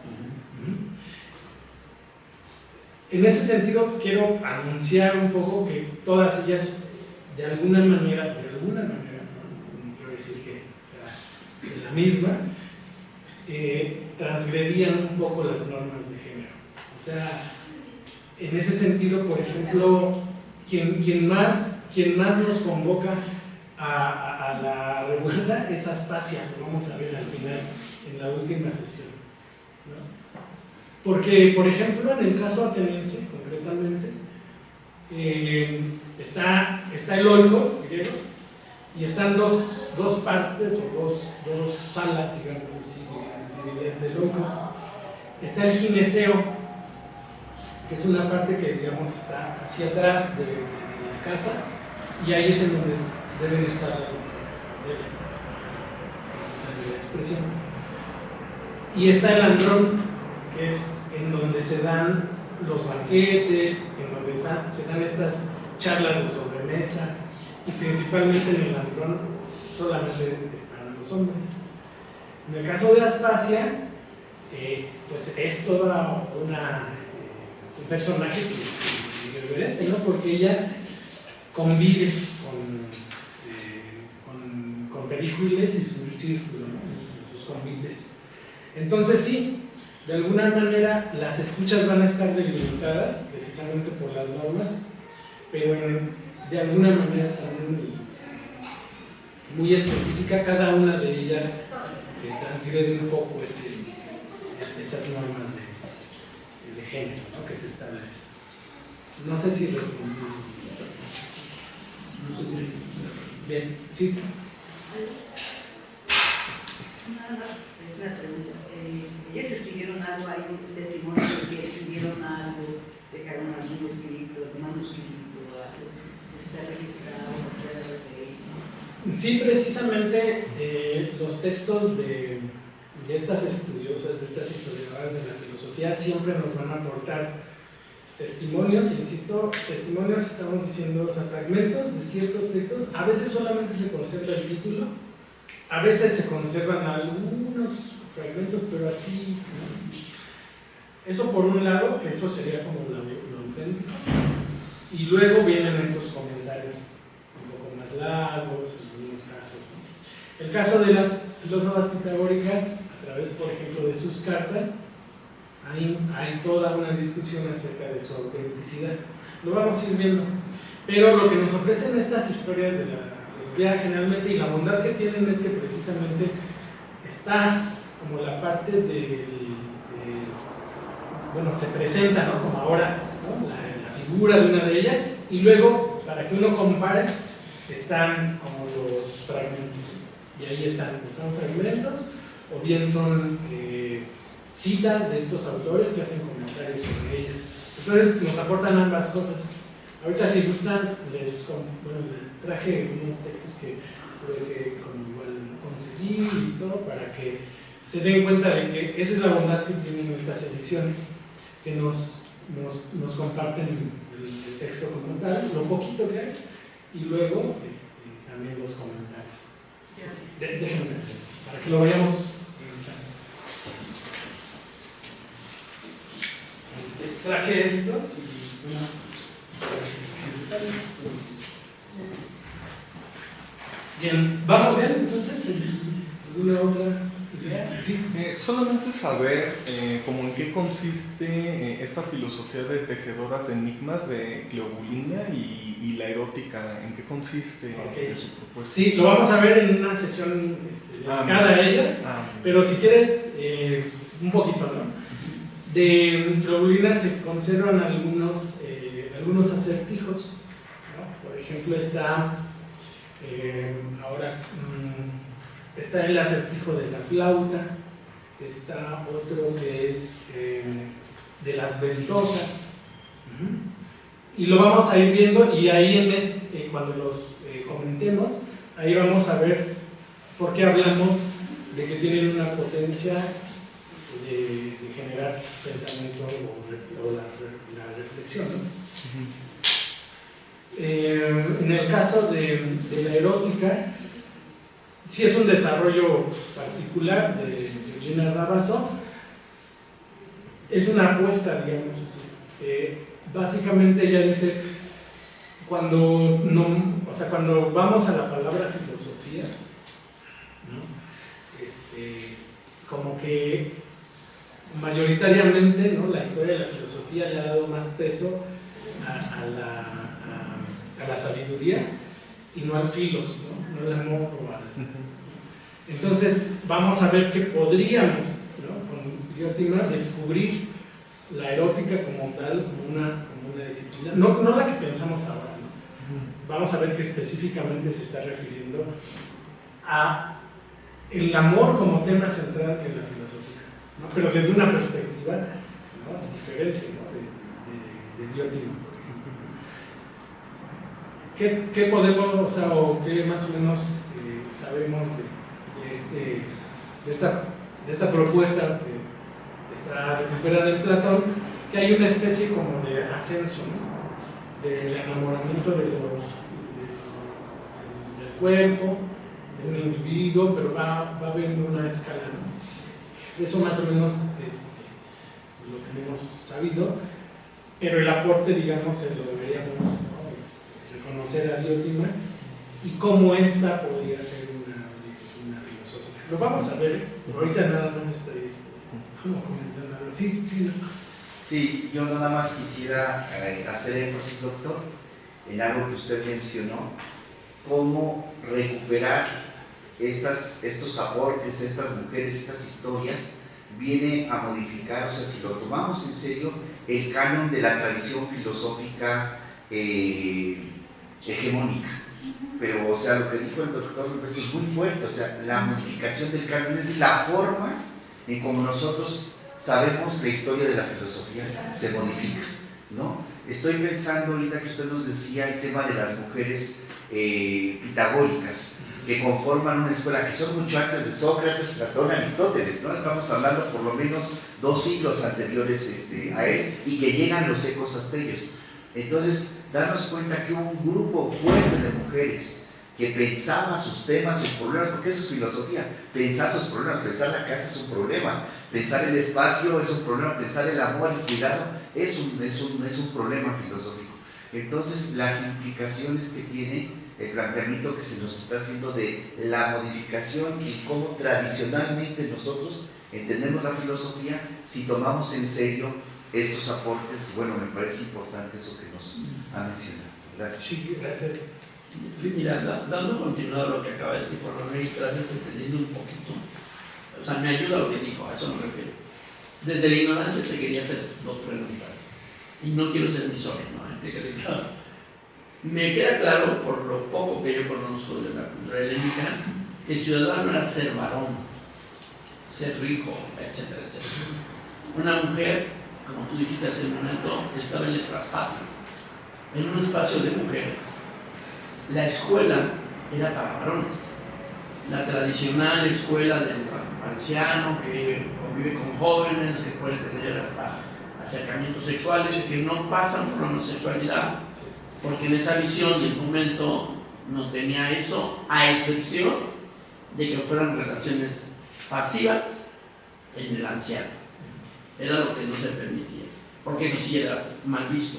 En ese sentido, quiero anunciar un poco que todas ellas, de alguna manera, no quiero decir que sea de la misma, transgredían un poco las normas de género. O sea, en ese sentido, por ejemplo, quien más nos convoca a la revuelta es Aspasia, lo vamos a ver al final, en la última sesión, ¿no? Porque, por ejemplo, en el caso ateniense, concretamente, está el oikos griego, y están dos partes o dos salas, digamos así, divididas del oiko. Está el gineceo, que es una parte que, digamos, está hacia atrás de la casa, y ahí es en donde deben estar las mujeres, la expresión. Y está el andrón, que es en donde se dan los banquetes, en donde se dan estas charlas de sobremesa, y principalmente en el andrón solamente están los hombres. En el caso de Aspasia, pues es toda un personaje irreverente, ¿no?, porque ella convive con Pericles y su círculo, ¿no?, y sus convites. Entonces sí, de alguna manera las escuchas van a estar delimitadas precisamente por las normas, pero de alguna manera también muy específica, cada una de ellas transgrede un poco esas normas de género, ¿no?, que se establecen. No sé si respondí. No sé si... Bien, sí. Es una pregunta. ¿Ellas escribieron algo? ¿Hay un testimonio de que escribieron algo? ¿Dejaron algún escrito, manuscrito, algo? ¿Está registrado? ¿Está referencia? Sí, precisamente los textos de estas estudiosas, de estas historiadoras de la filosofía, siempre nos van a aportar testimonios, insisto, testimonios, estamos diciendo, o sea, fragmentos de ciertos textos. A veces solamente se conserva el título, a veces se conservan algunos fragmentos, pero así, ¿no? Eso por un lado, que eso sería como lo auténtico, y luego vienen estos comentarios un poco más largos en algunos casos, ¿no? El caso de las filósofas pitagóricas, a través, por ejemplo, de sus cartas, hay toda una discusión acerca de su autenticidad. Lo vamos a ir viendo. Pero lo que nos ofrecen estas historias de la filosofía generalmente, y la bondad que tienen, es que precisamente está como la parte de bueno, se presenta, ¿no? Como ahora, ¿no? La figura de una de ellas, y luego, para que uno compare, están como los fragmentos. Y ahí están, pues son fragmentos, o bien son citas de estos autores que hacen comentarios sobre ellas. Entonces nos aportan ambas cosas. Ahorita si gustan, les traje unos textos que creo que igual conseguí y todo para que se den cuenta de que esa es la bondad que tienen estas ediciones, que nos comparten el texto como tal, lo poquito que hay, y luego también los comentarios. Déjenme ver, para que lo vayamos revisando. Traje estos y bueno, a ver si les sale. Bien, ¿vamos bien? Entonces, ¿alguna otra idea? Sí. Solamente saber como en qué consiste esta filosofía de tejedoras de enigmas de Cleobulina y la erótica, ¿en qué consiste su propuesta? Sí, lo vamos a ver en una sesión dedicada a ellas, pero si quieres, un poquito, ¿no? De Cleobulina se conservan algunos acertijos, ¿no? Por ejemplo, está está el acertijo de la flauta, está otro que es de las ventosas, y lo vamos a ir viendo, y ahí cuando los comentemos, ahí vamos a ver por qué hablamos de que tienen una potencia de generar pensamiento o la reflexión, ¿no? En el caso de la erótica, sí es un desarrollo particular de Eugenia Rabasso, es una apuesta, digamos así. Básicamente ella dice, cuando vamos a la palabra filosofía, ¿no? Como que mayoritariamente, ¿no? La historia de la filosofía le ha dado más peso a la sabiduría y no al filos, no al amor o al... Entonces vamos a ver que podríamos, ¿no? Con Diotima descubrir la erótica como tal, como una disciplina, no la que pensamos ahora, ¿no? Vamos a ver que específicamente se está refiriendo a el amor como tema central en la filosofía, ¿no? Pero desde una perspectiva, ¿no? Diferente, ¿no? de Diotima. ¿Qué podemos, o qué más o menos sabemos de esta propuesta que está recuperada en Platón? Que hay una especie como de ascenso, ¿no? Del enamoramiento del cuerpo, de un individuo, pero va habiendo una escala, ¿no? Eso más o menos lo tenemos sabido, pero el aporte, digamos, lo deberíamos, ¿no? Reconocer a Diotima y cómo esta podría ser una disciplina filosófica. Lo vamos a ver, ahorita nada más estoy comentando algo. Sí, yo nada más quisiera hacer énfasis, doctor, en algo que usted mencionó, cómo recuperar estos aportes, estas mujeres, estas historias, viene a modificar, o sea, si lo tomamos en serio, el canon de la tradición filosófica hegemónica. Pero, o sea, lo que dijo el doctor me parece muy fuerte, o sea, la modificación del canon es la forma en como nosotros sabemos la historia de la filosofía se modifica, ¿no? Estoy pensando ahorita que usted nos decía el tema de las mujeres pitagóricas que conforman una escuela que son mucho antes de Sócrates, Platón, Aristóteles, ¿no? Estamos hablando por lo menos 2 siglos anteriores a él y que llegan los ecos hasta ellos. Entonces, darnos cuenta que hubo un grupo fuerte de mujeres que pensaba sus temas, sus problemas, porque eso es filosofía, pensar sus problemas, pensar la casa es un problema, pensar el espacio es un problema, pensar el amor, el cuidado es un problema filosófico. Entonces, las implicaciones que tiene el planteamiento que se nos está haciendo de la modificación y cómo tradicionalmente nosotros entendemos la filosofía si tomamos en serio estos aportes, bueno, me parece importante eso que nos ha mencionado. Gracias. Sí, gracias. Sí, mira, dando continuidad a lo que acaba de decir por lo menos, gracias, entendiendo un poquito, o sea, me ayuda lo que dijo, a eso me refiero. Desde la ignorancia te quería hacer dos preguntas. Y no quiero ser misógino, que quede claro. Me queda claro, por lo poco que yo conozco de la cultura helénica, que ciudadano era ser varón, ser rico, etcétera, etcétera. Una mujer, como tú dijiste hace un momento, estaba en el traspatio, en un espacio de mujeres. La escuela era para varones. La tradicional escuela del anciano que convive con jóvenes, que puede tener hasta acercamientos sexuales, que no pasan por la homosexualidad, porque en esa visión del momento no tenía eso, a excepción de que fueran relaciones pasivas en el anciano. Era lo que no se permitía, porque eso sí era mal visto.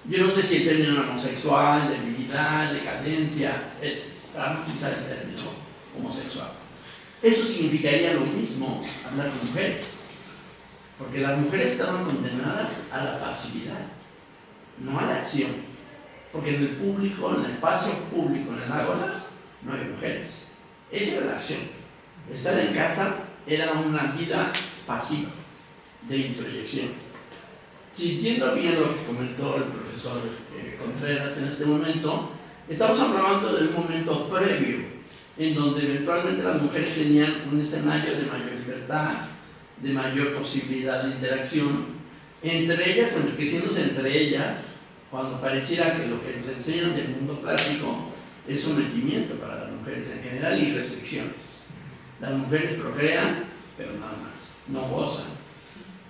Yo no sé si el término homosexual, debilidad, decadencia, para no utilizar el término homosexual. Eso significaría lo mismo hablar con mujeres, porque las mujeres estaban condenadas a la pasividad, no a la acción, porque en el público, en el espacio público, en el ágora, no hay mujeres. Esa era la acción. Estar en casa era una vida pasiva, de introyección. Si entiendo bien lo que comentó el profesor Contreras en este momento, estamos hablando de un momento previo, en donde eventualmente las mujeres tenían un escenario de mayor libertad, de mayor posibilidad de interacción, entre ellas, enriqueciéndose entre ellas, cuando pareciera que lo que nos enseñan del mundo clásico es sometimiento para las mujeres en general y restricciones. Las mujeres procrean, pero nada más, no gozan.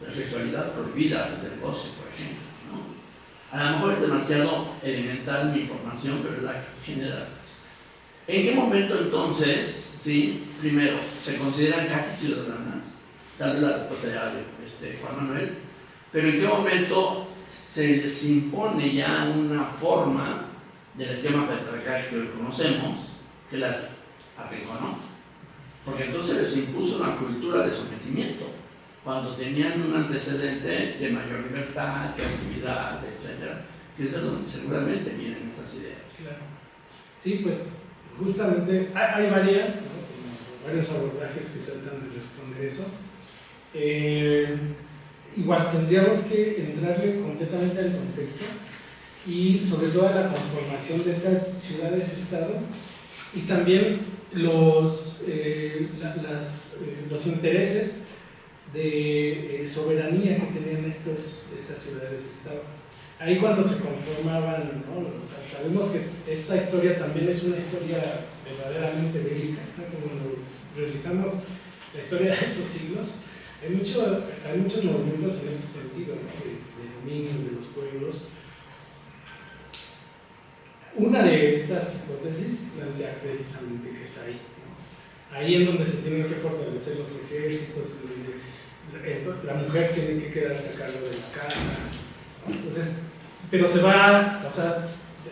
La sexualidad prohibida desde el goce, por ejemplo, ¿no? A lo mejor es demasiado elemental mi información, pero es la general. ¿En qué momento entonces, sí, primero, se consideran casi ciudadanas? Tal vez la respuesta ya de Juan Manuel, pero ¿en qué momento se les impone ya una forma del esquema patriarcal que hoy conocemos que las arrinconó? Porque entonces les impuso una cultura de sometimiento, cuando tenían un antecedente de mayor libertad, creatividad, etc., que es de donde seguramente vienen estas ideas. Claro. Sí, pues justamente hay varias, ¿no? Varios abordajes que tratan de responder eso. Igual tendríamos que entrarle completamente al contexto y sobre todo a la conformación de estas ciudades-estado y también los intereses de soberanía que tenían estas ciudades-estado. Ahí cuando se conformaban, ¿no? O sea, sabemos que esta historia también es una historia verdaderamente bélica, ¿sabes? Cuando revisamos la historia de estos siglos, hay muchos movimientos en ese sentido, ¿no? de dominios de los pueblos. Una de estas hipótesis plantea precisamente que es ahí, ¿no? Ahí en donde se tienen que fortalecer los ejércitos, donde la mujer tiene que quedarse a cargo de la casa, ¿no? Entonces, pero se va, o sea,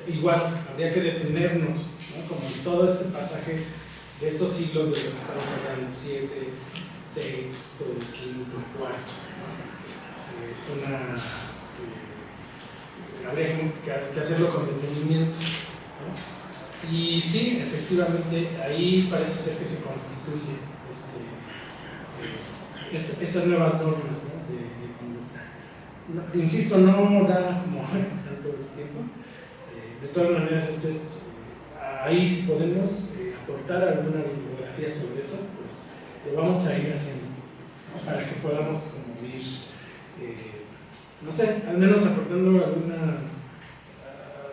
igual habría que detenernos, ¿no? Como en todo este pasaje de estos siglos de los que estamos hablando, 7, 6, 5, 4, ¿no? Es una habría que hacerlo con detenimiento, ¿no? Y sí, efectivamente, ahí parece ser que se constituye estas nuevas normas, ¿no? de conducta. No, insisto, no da como tanto tiempo. De todas maneras, ahí si podemos aportar alguna bibliografía sobre eso, pues lo vamos a ir haciendo, ¿no? Para que podamos como ir, no sé, al menos aportando algunos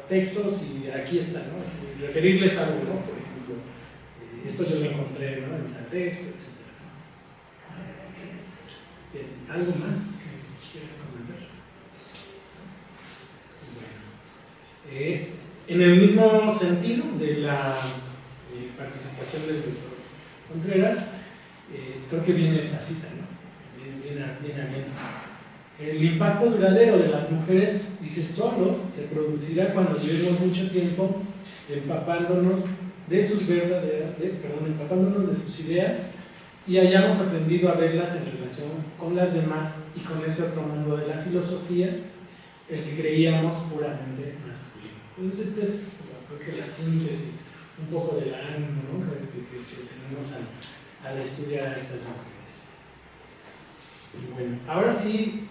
textos y aquí está, ¿no? Y referirles algo, ¿no? Por ejemplo, esto yo lo encontré, ¿no? En tal texto, etc. Bien, ¿algo más que quiera comentar? Bueno, en el mismo sentido de la participación del doctor Contreras, creo que viene esta cita, ¿no? Viene a bien. El impacto duradero de las mujeres, dice, solo se producirá cuando llevemos mucho tiempo empapándonos de sus empapándonos de sus ideas y hayamos aprendido a verlas en relación con las demás y con ese otro mundo de la filosofía, el que creíamos puramente masculino. Entonces, esta es, creo que la síntesis un poco del ánimo, ¿no? que tenemos al estudiar a estas mujeres. Y bueno, ahora sí,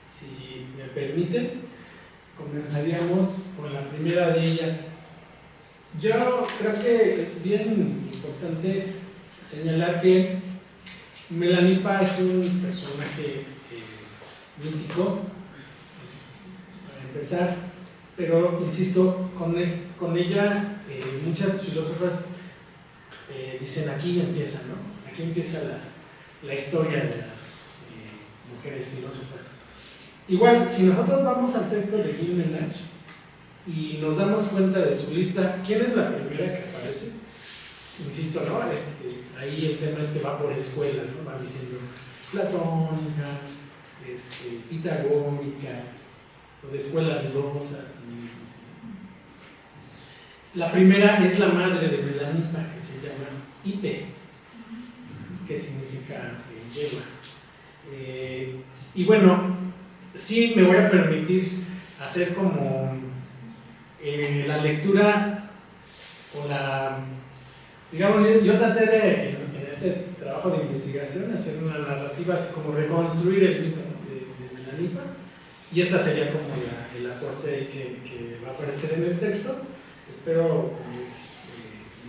si me permiten, comenzaríamos con la primera de ellas. Yo creo que es bien importante señalar que Melanipa es un personaje mítico, para empezar, pero insisto, con ella muchas filósofas dicen aquí empieza, ¿no? Aquí empieza la historia de las mujeres filósofas. Igual, si nosotros vamos al texto de Gilgamesh y nos damos cuenta de su lista, ¿quién es la primera que aparece? Insisto, ¿no? Ahí el tema es que va por escuelas, ¿no? Va diciendo platónicas, pitagóricas, o de escuelas dudosas. La primera es la madre de Melanipa, que se llama Ipe, que significa yegua. Y bueno, sí me voy a permitir hacer como la lectura o la, digamos, yo traté de, en este trabajo de investigación, hacer una narrativa así como reconstruir el mito de Melanipa, y esta sería como el aporte que va a aparecer en el texto. Espero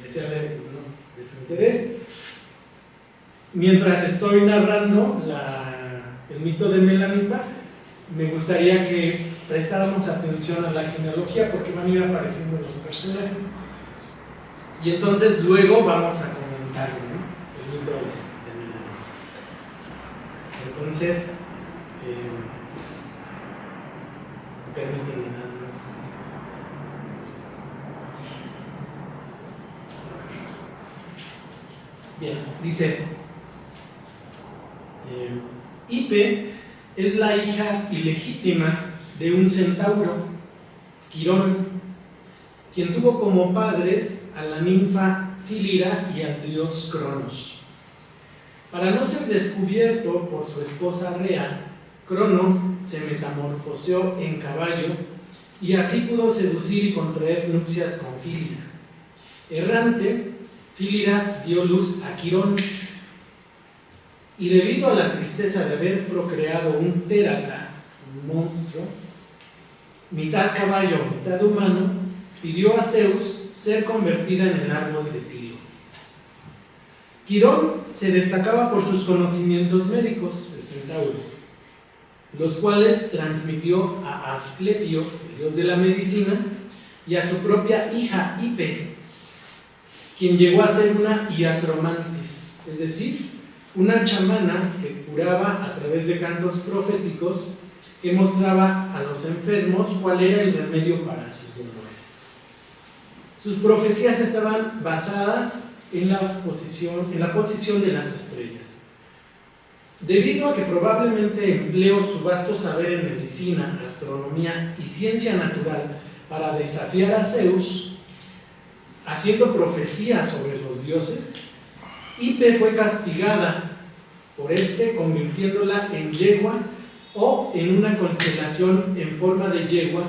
que sea de su interés. Mientras estoy narrando el mito de Melanipa, me gustaría que prestáramos atención a la genealogía, porque van a ir apareciendo los personajes. Y entonces luego vamos a comentar, ¿no?, el mito de Melanipa. Entonces, permítanme nada más. Bien, dice, Ipe es la hija ilegítima de un centauro, Quirón, quien tuvo como padres a la ninfa Fílira y al dios Cronos. Para no ser descubierto por su esposa Rea, Cronos se metamorfoseó en caballo y así pudo seducir y contraer nupcias con Fílira. Errante, Fílira dio luz a Quirón, y debido a la tristeza de haber procreado un térata, un monstruo, mitad caballo, mitad humano, pidió a Zeus ser convertida en el árbol de Tiro. Quirón se destacaba por sus conocimientos médicos, el centauro, los cuales transmitió a Asclepio, el dios de la medicina, y a su propia hija Ipe, quien llegó a ser una iatromantis, es decir, una chamana que curaba a través de cantos proféticos que mostraba a los enfermos cuál era el remedio para sus dolores. Sus profecías estaban basadas en la posición de las estrellas. Debido a que probablemente empleó su vasto saber en medicina, astronomía y ciencia natural para desafiar a Zeus, haciendo profecías sobre los dioses, Ipe fue castigada por convirtiéndola en yegua o en una constelación en forma de yegua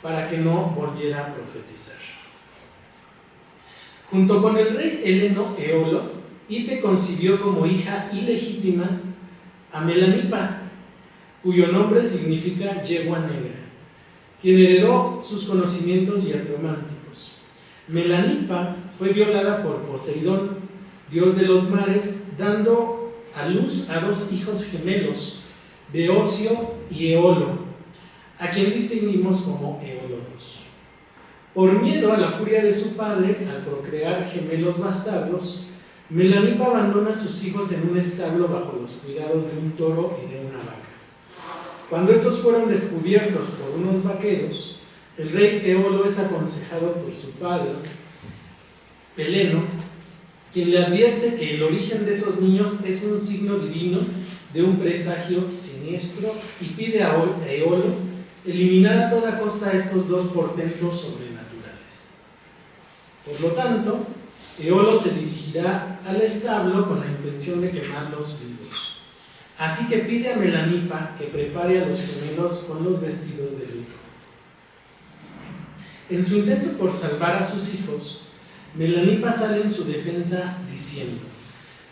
para que no volviera a profetizar. Junto con el rey heleno Eolo, Ipe concibió como hija ilegítima a Melanipa, cuyo nombre significa yegua negra, quien heredó sus conocimientos iatrománticos. Melanipa fue violada por Poseidón, dios de los mares, dando a luz a dos hijos gemelos, Beocio y Eolo, a quien distinguimos como Eolodos. Por miedo a la furia de su padre al procrear gemelos bastardos, Melanipa abandona a sus hijos en un establo bajo los cuidados de un toro y de una vaca. Cuando estos fueron descubiertos por unos vaqueros, el rey Eolo es aconsejado por su padre, Heleno, quien le advierte que el origen de esos niños es un signo divino de un presagio siniestro y pide a Eolo eliminar a toda costa estos dos portentos sobrenaturales. Por lo tanto, Eolo se dirigirá al establo con la intención de quemarlos vivos. Así que pide a Melanipa que prepare a los gemelos con los vestidos de luto. En su intento por salvar a sus hijos, Melanipa sale en su defensa diciendo: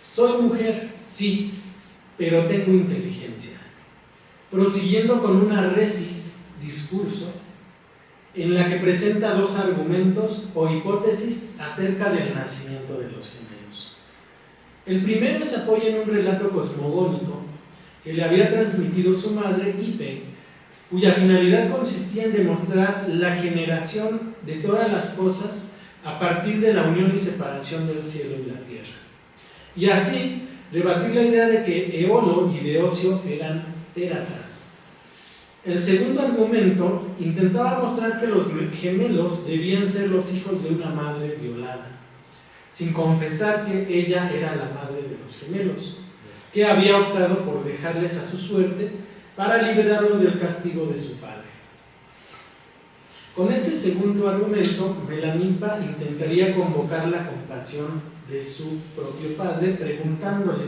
soy mujer, sí, pero tengo inteligencia. Prosiguiendo con una resis, discurso, en la que presenta dos argumentos o hipótesis acerca del nacimiento de los gemelos. El primero se apoya en un relato cosmogónico que le había transmitido su madre, Ipe, cuya finalidad consistía en demostrar la generación de todas las cosas a partir de la unión y separación del cielo y la tierra. Y así, rebatir la idea de que Eolo y Beocio eran tératas. El segundo argumento intentaba mostrar que los gemelos debían ser los hijos de una madre violada, sin confesar que ella era la madre de los gemelos, que había optado por dejarles a su suerte para liberarlos del castigo de su padre. Con este segundo argumento, Melanipa intentaría convocar la compasión de su propio padre, preguntándole: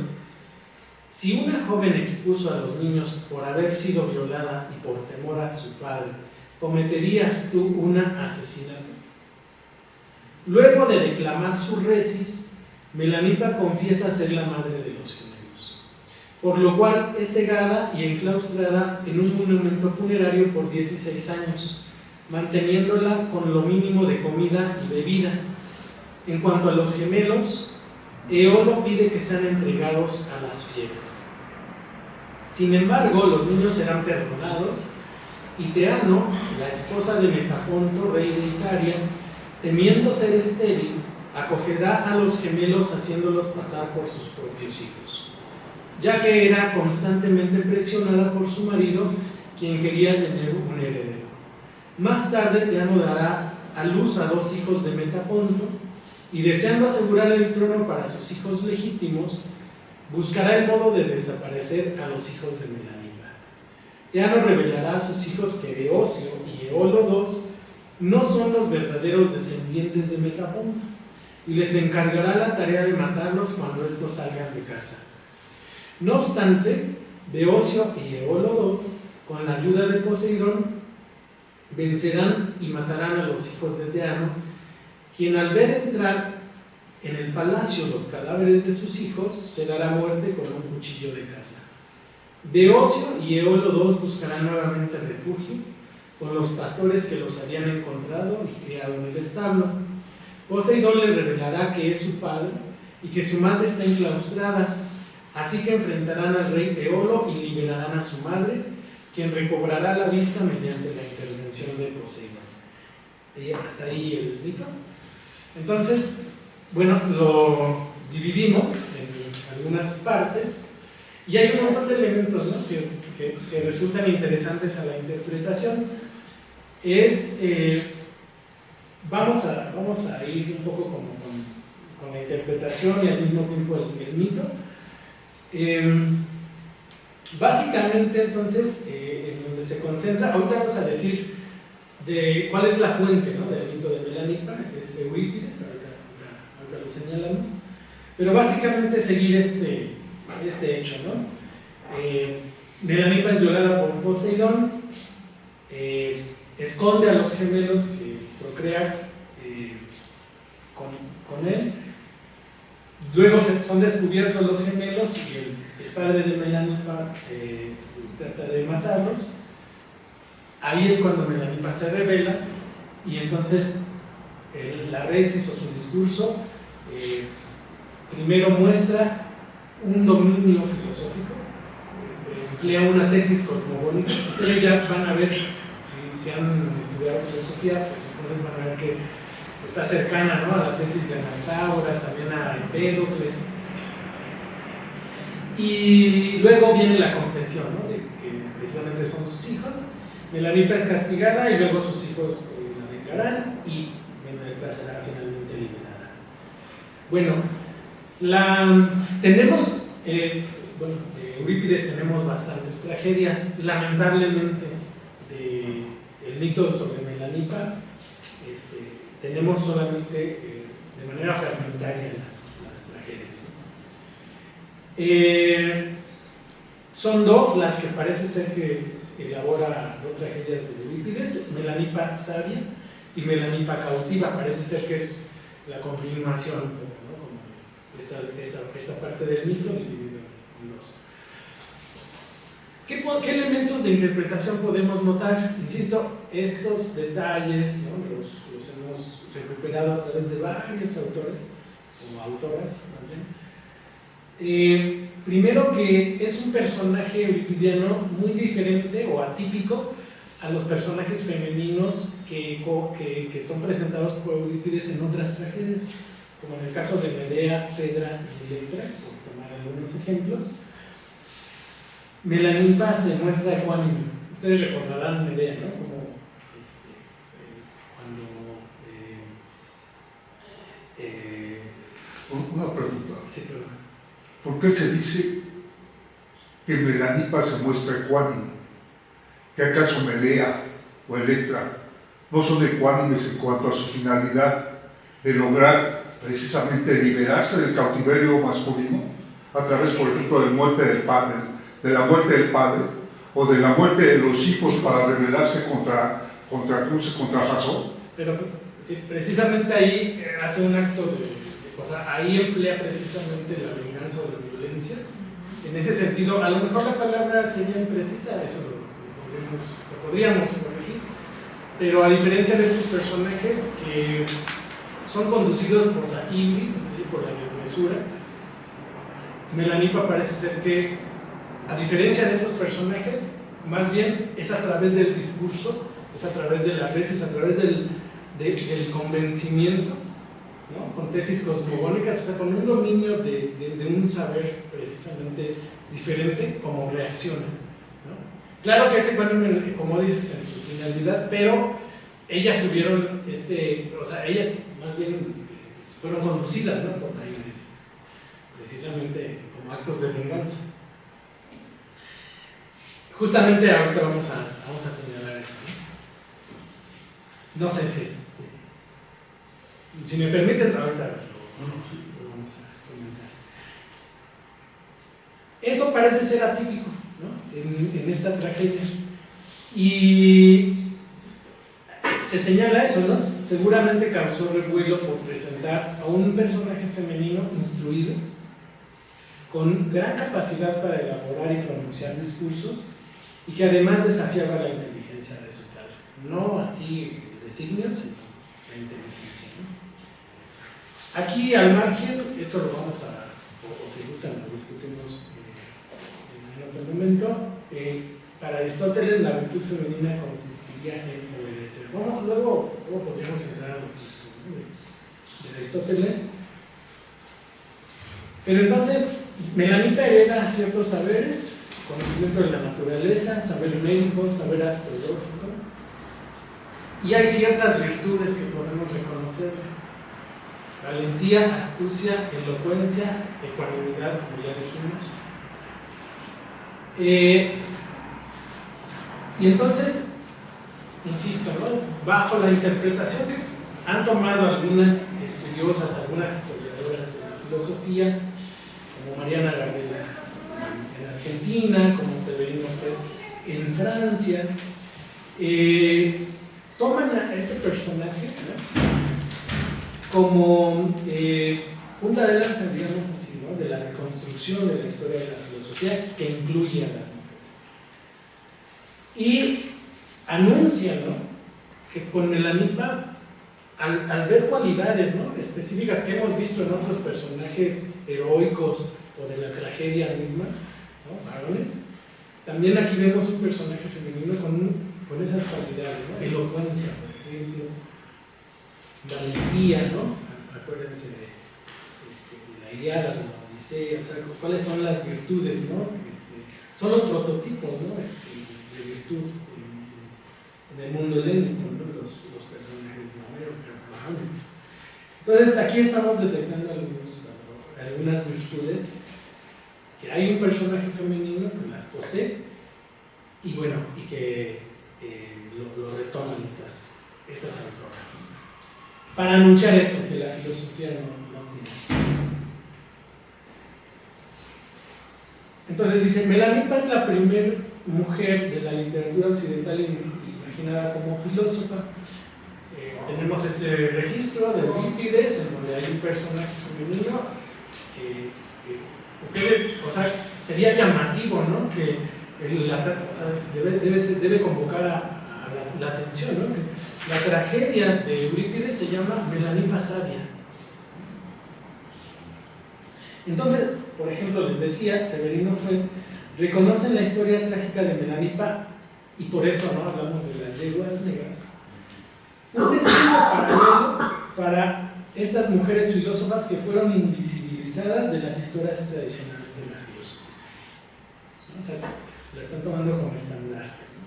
si una joven expuso a los niños por haber sido violada y por temor a su padre, ¿cometerías tú un asesinato? Luego de declamar su resis, Melanipa confiesa ser la madre de los gemelos, por lo cual es cegada y enclaustrada en un monumento funerario por 16 años, manteniéndola con lo mínimo de comida y bebida. En cuanto a los gemelos, Eolo pide que sean entregados a las fieras. Sin embargo, los niños serán perdonados y Teano, la esposa de Metaponto, rey de Icaria, temiendo ser estéril, acogerá a los gemelos haciéndolos pasar por sus propios hijos, ya que era constantemente presionada por su marido, quien quería tener un heredero. Más tarde, Teano dará a luz a 2 hijos de Metaponto, y deseando asegurar el trono para sus hijos legítimos, buscará el modo de desaparecer a los hijos de Melanipa. Teano revelará a sus hijos que Beocio y Eolo II no son los verdaderos descendientes de Metaponto, y les encargará la tarea de matarlos cuando estos salgan de casa. No obstante, Beocio y Eolo II, con la ayuda de Poseidón, vencerán y matarán a los hijos de Teano, quien al ver entrar en el palacio los cadáveres de sus hijos, se dará muerte con un cuchillo de caza. Beocio y Eolo II buscarán nuevamente refugio con los pastores que los habían encontrado y criado en el establo. Poseidón les revelará que es su padre y que su madre está enclaustrada, así que enfrentarán al rey Eolo y liberarán a su madre, quien recobrará la vista mediante la intervención de Poseidón. Y hasta ahí el mito. Entonces, bueno, lo dividimos en algunas partes y hay un montón de elementos, ¿no?, que resultan interesantes a la interpretación. Vamos a ir un poco como con la interpretación y al mismo tiempo el mito. Básicamente, entonces, en donde se concentra, ahorita vamos a decir de cuál es la fuente, ¿no?, del mito de Melanipa, es Eurípides, ahorita lo señalamos, pero básicamente seguir este hecho, ¿no? Melanipa es violada por Poseidón, esconde a los gemelos que procrea con él, luego son descubiertos los gemelos y el padre de Melanipa trata de matarlos. Ahí es cuando Melanipa se revela y entonces la resis o su discurso primero muestra un dominio filosófico, emplea una tesis cosmogónica. Ustedes ya van a ver, si han estudiado filosofía, pues entonces van a ver que está cercana, ¿no?, a la tesis de Anaxágoras, también a Empédocles. Y luego viene la confesión, ¿no?, de que precisamente son sus hijos. Melanipa es castigada y luego sus hijos la vengarán y Melanipa será finalmente liberada. Bueno, tenemos, de Eurípides tenemos bastantes tragedias. Lamentablemente, del mito sobre Melanipa, tenemos solamente de manera fragmentaria las tragedias. Son 2 las que parece ser que elabora 2 tragedias de Eurípides: Melanipa sabia y Melanipa cautiva. Parece ser que es la continuación, ¿no?, como esta parte del mito dividido en 2. ¿Qué elementos de interpretación podemos notar? Insisto, estos detalles, ¿no? los hemos recuperado a través de varios autores, o autoras más bien. Primero, que es un personaje euripidiano muy diferente o atípico a los personajes femeninos que son presentados por Eurípides en otras tragedias, como en el caso de Medea, Fedra y Electra, por tomar algunos ejemplos. Melanipa se muestra ecuánime. Ustedes recordarán Medea, ¿no? Como cuando Una pregunta. sí, perdón. ¿Por qué se dice que Melanipa se muestra ecuánime? ¿Que acaso Medea o Electra no son ecuánimes en cuanto a su finalidad de lograr precisamente liberarse del cautiverio masculino a través, por ejemplo, de la muerte del padre o de la muerte de los hijos para rebelarse contra Jasón? Pero sí, precisamente ahí hace un acto o sea, ahí emplea precisamente la venganza o la violencia. En ese sentido, a lo mejor la palabra sería imprecisa, eso lo podríamos corregir, pero a diferencia de estos personajes que son conducidos por la ibris, es decir, por la desmesura, Melanipa parece ser que, a diferencia de estos personajes, más bien es a través del discurso, es a través de la resis, a través del convencimiento, ¿no? Con tesis cosmogónicas, o sea, con un dominio de un saber precisamente diferente, como reacciona, ¿no? Claro que ese, como dices, en su finalidad, pero ellas tuvieron o sea, ellas más bien fueron conducidas, ¿no? Por la iglesia, precisamente como actos de venganza. Justamente ahorita vamos a señalar eso, ¿no? No sé si me permites, ahorita lo vamos a comentar. Eso parece ser atípico, ¿no? En esta tragedia. Y se señala eso, ¿no? Seguramente causó revuelo por presentar a un personaje femenino instruido, con gran capacidad para elaborar y pronunciar discursos, y que además desafiaba la inteligencia de su padre. No así designios, sino la inteligencia, ¿no? Aquí al margen, esto lo vamos o si gustan, lo discutimos en otro momento. Para Aristóteles, la virtud femenina consistiría en obedecer. Bueno, luego podríamos entrar a los textos, ¿no? de Aristóteles. Pero entonces, Melanipa hereda ciertos saberes, conocimiento de la naturaleza, saber médico, saber astrológico, y hay ciertas virtudes que podemos reconocer: valentía, astucia, elocuencia, ecuanimidad, como ya dijimos. Y entonces, insisto, ¿no? Bajo la interpretación que han tomado algunas estudiosas, algunas historiadoras de la filosofía, como Mariana Gardella en Argentina, como Severino Fred en Francia, toman a este personaje, ¿no? Como punta de lanza, digamos así, ¿no? De la reconstrucción de la historia de la filosofía, que incluye a las mujeres. Y anuncian, ¿no? Que con Melanipa, al ver cualidades, ¿no? específicas que hemos visto en otros personajes heroicos o de la tragedia misma, ¿no? Varones, también aquí vemos un personaje femenino con esas cualidades, ¿no? Elocuencia, por ejemplo, valentía, ¿no? Acuérdense de la Ilíada, de la Odisea, o sea, cuáles son las virtudes, ¿no? Son los prototipos, ¿no? De virtud en el mundo helénico, ¿no? Los personajes varones. Entonces aquí estamos detectando algunas virtudes, que hay un personaje femenino que las posee, y bueno, y que lo retoman estas autoras, ¿no? Para anunciar eso, que la filosofía no tiene. Entonces dice, Melanipa es la primera mujer de la literatura occidental imaginada como filósofa. Tenemos este registro de Eurípides, en donde hay un personaje femenino que ustedes, o sea, sería llamativo, ¿no? Que debe convocar a la atención, ¿no? Que la tragedia de Eurípides se llama Melanipa Sabia. Entonces, por ejemplo, les decía, Severino Fue reconoce la historia trágica de Melanipa, y por eso, ¿no?, hablamos de las yeguas negras, un destino paralelo para estas mujeres filósofas que fueron invisibilizadas de las historias tradicionales de la filosofía, ¿no? O sea, la están tomando como estandartes,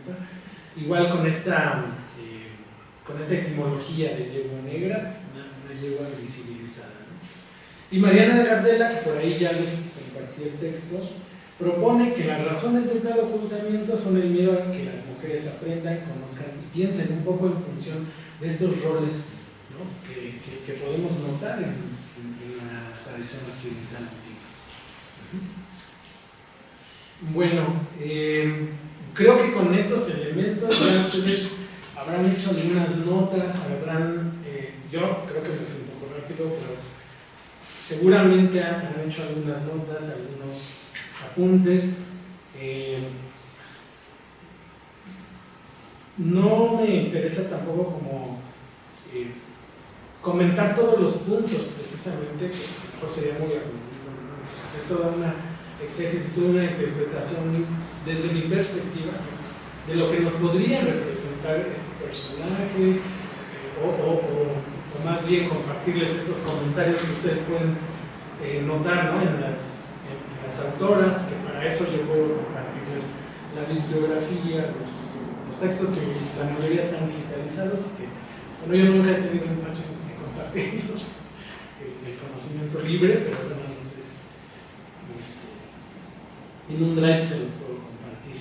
¿no? Igual con esta etimología de yegua negra, una yegua invisibilizada, ¿no? Y Mariana de Gardela, que por ahí ya les compartí el texto, propone que las razones de tal ocultamiento son el miedo a que las mujeres aprendan, conozcan y piensen un poco en función de estos roles, ¿no?, que podemos notar en la tradición occidental antigua. Bueno, creo que con estos elementos ya ustedes habrán hecho algunas notas, yo creo que me fui un poco rápido, pero seguramente han hecho algunas notas, algunos apuntes. No me interesa tampoco como comentar todos los puntos precisamente, que a lo mejor sería muy hacer toda una exégesis, toda una interpretación desde mi perspectiva de lo que nos podría representar este personaje, o más bien compartirles estos comentarios que ustedes pueden notar, ¿no?, en las autoras, que para eso yo puedo compartirles la bibliografía, los textos, que la mayoría están digitalizados, y que, bueno, yo nunca he tenido un macho de compartirlos, el conocimiento libre, pero bueno, no sé, en un drive se los puedo compartir.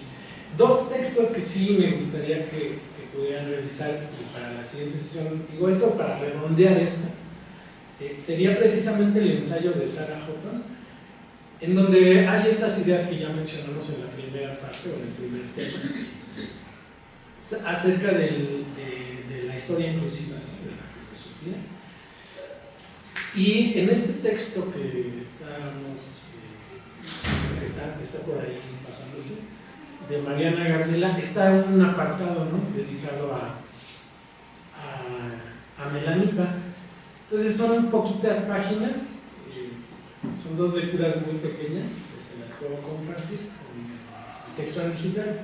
Dos textos que sí me gustaría que pudieran revisar, y para la siguiente sesión, digo esto para redondear esta, sería precisamente el ensayo de Sarah Houghton, en donde hay estas ideas que ya mencionamos en la primera parte, o en el primer tema, acerca de la historia inclusiva, ¿no?, de la filosofía. Y en este texto que está por ahí pasándose, de Mariana Gardela, está un apartado, ¿no?, dedicado a Melanipa. Entonces son poquitas páginas, son dos lecturas muy pequeñas, que se las puedo compartir con el texto en digital.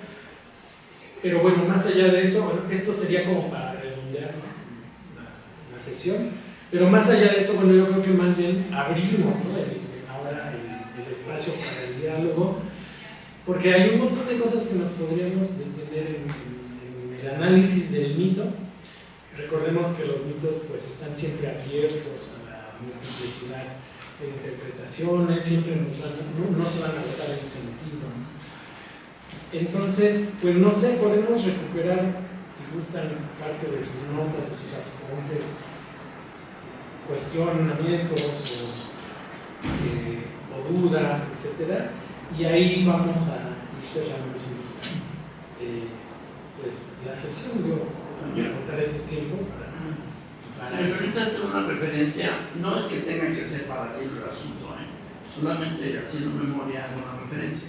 Pero bueno, más allá de eso, bueno, esto sería como para redondear, ¿no?, la sesión. Pero más allá de eso, bueno, yo creo que más bien abrimos, ¿no?, ahora el espacio para el diálogo, porque hay un montón de cosas que nos podríamos detener en el análisis del mito. Recordemos que los mitos pues están siempre abiertos a la multiplicidad de interpretaciones, siempre no se van a agotar en sentido, ¿no? Entonces, pues no sé, podemos recuperar, si gustan, parte de sus notas, de sus apuntes, cuestionamientos o dudas, etcétera, y ahí vamos a ir cerrando, si gustan, pues la sesión. Yo voy a agotar este tiempo para Me permite hacer una referencia, no es que tenga que ser paralelo el asunto, solamente haciendo memoria de una referencia.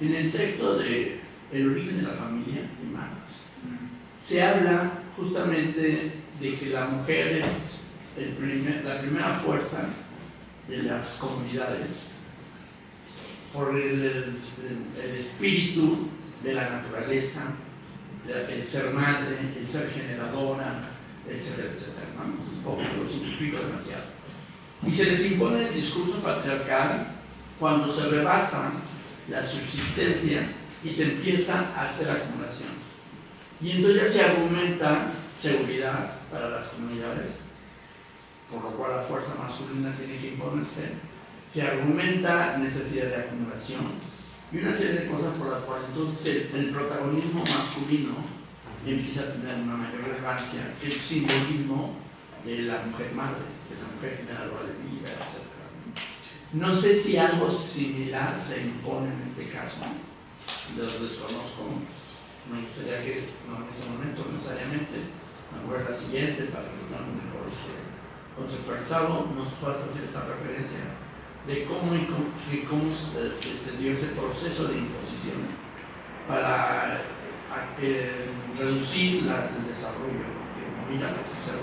En el texto de El origen de la familia de Marx, se habla justamente de que la mujer es la primera fuerza de las comunidades por el espíritu de la naturaleza, el ser madre, el ser generadora, etcétera, etcétera, ¿no? Un poco lo simplifico demasiado. Y se les impone el discurso patriarcal cuando se rebasa la subsistencia y se empieza a hacer acumulación. Y entonces ya se argumenta seguridad para las comunidades, por lo cual la fuerza masculina tiene que imponerse. Se argumenta necesidad de acumulación y una serie de cosas por las cuales entonces el protagonismo masculino empieza a tener una mayor relevancia, el simbolismo de la mujer madre, de la mujer generadora de vida, etc. No sé si algo similar se impone en este caso, lo desconozco. Me gustaría que no en ese momento necesariamente, mejor la siguiente para que lo tengamos mejor conceptualizado, nos puedas hacer esa referencia de cómo se dio ese proceso de imposición para reducir el desarrollo, que mira la necesidad.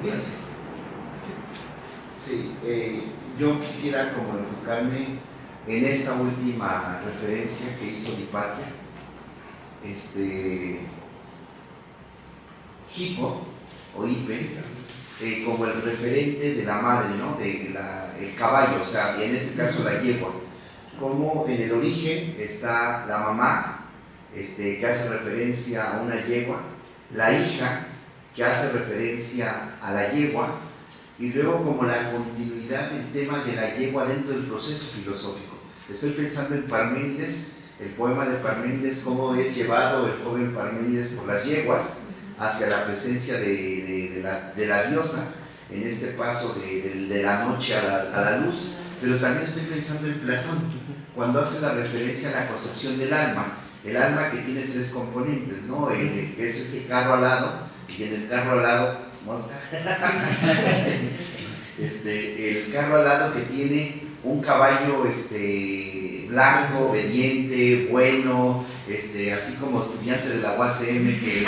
Gracias. Sí, yo quisiera como enfocarme en esta última referencia que hizo Dipatia, Hippo o Hipe, como el referente de la madre, ¿no? El caballo, o sea, en este caso la yegua. Como en el origen está la mamá, que hace referencia a una yegua, la hija, que hace referencia a la yegua, y luego como la continuidad del tema de la yegua dentro del proceso filosófico. Estoy pensando en Parménides, el poema de Parménides, cómo es llevado el joven Parménides por las yeguas hacia la presencia de la diosa, en este paso de la noche a la luz. Pero también estoy pensando en Platón, cuando hace la referencia a la concepción del alma, el alma que tiene tres componentes, ¿no? Es este carro alado, y en el carro alado, mosca, el carro alado que tiene un caballo blanco, obediente, bueno, así como estudiante de la UACM que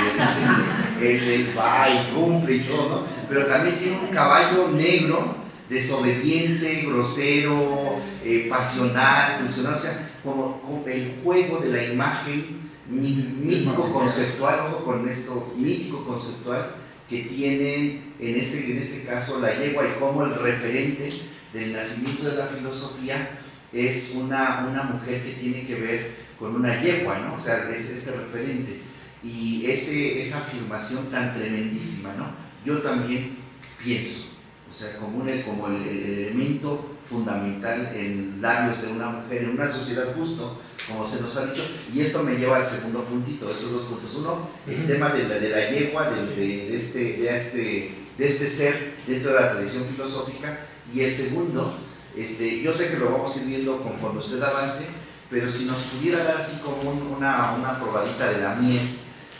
él va y cumple y todo, ¿no? Pero también tiene un caballo negro, desobediente, grosero, pasional, o sea, como el juego de la imagen mítico conceptual, ojo con esto, mítico conceptual que tienen en este caso la yegua, y como el referente del nacimiento de la filosofía es una mujer que tiene que ver con una yegua, ¿no? O sea, es este referente y esa afirmación tan tremendísima, ¿no? Yo también pienso, o sea, como el elemento fundamental en labios de una mujer en una sociedad justo, como se nos ha dicho, y esto me lleva al segundo puntito, esos dos puntos. Uno, el tema de la yegua, de este ser dentro de la tradición filosófica, y el segundo, yo sé que lo vamos a ir viendo conforme usted avance, pero si nos pudiera dar así como una probadita de la miel,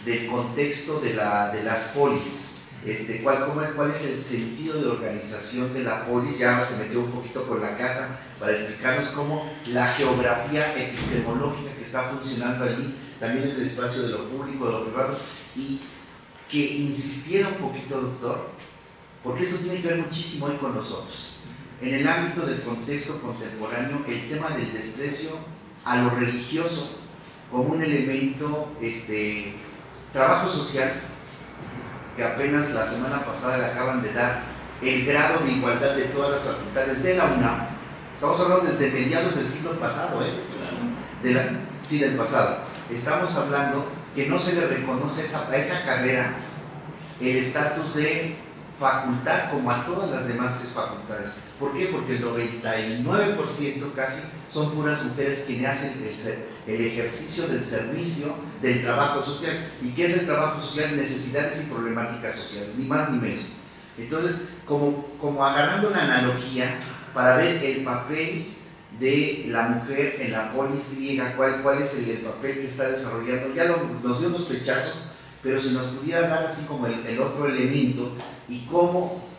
del contexto de las polis, ¿cuál es el sentido de organización de la polis? Ya se metió un poquito con la casa para explicarnos cómo la geografía epistemológica que está funcionando allí, también en el espacio de lo público, de lo privado, y que insistiera un poquito, doctor, porque esto tiene que ver muchísimo hoy con nosotros. En el ámbito del contexto contemporáneo, el tema del desprecio a lo religioso como un elemento, trabajo social, que apenas la semana pasada le acaban de dar el grado de igualdad de todas las facultades de la UNAM. Estamos hablando desde mediados del siglo pasado, del pasado. Estamos hablando que no se le reconoce a esa carrera el estatus de facultad como a todas las demás facultades. ¿Por qué? Porque el 99% casi son puras mujeres quienes hacen el ejercicio del servicio del trabajo social. ¿Y qué es el trabajo social? Necesidades y problemáticas sociales, ni más ni menos. Entonces, como agarrando la analogía para ver el papel de la mujer en la polis griega, cuál es el papel que está desarrollando, ya nos dio unos flechazos, pero si nos pudiera dar así como el otro elemento, y cómo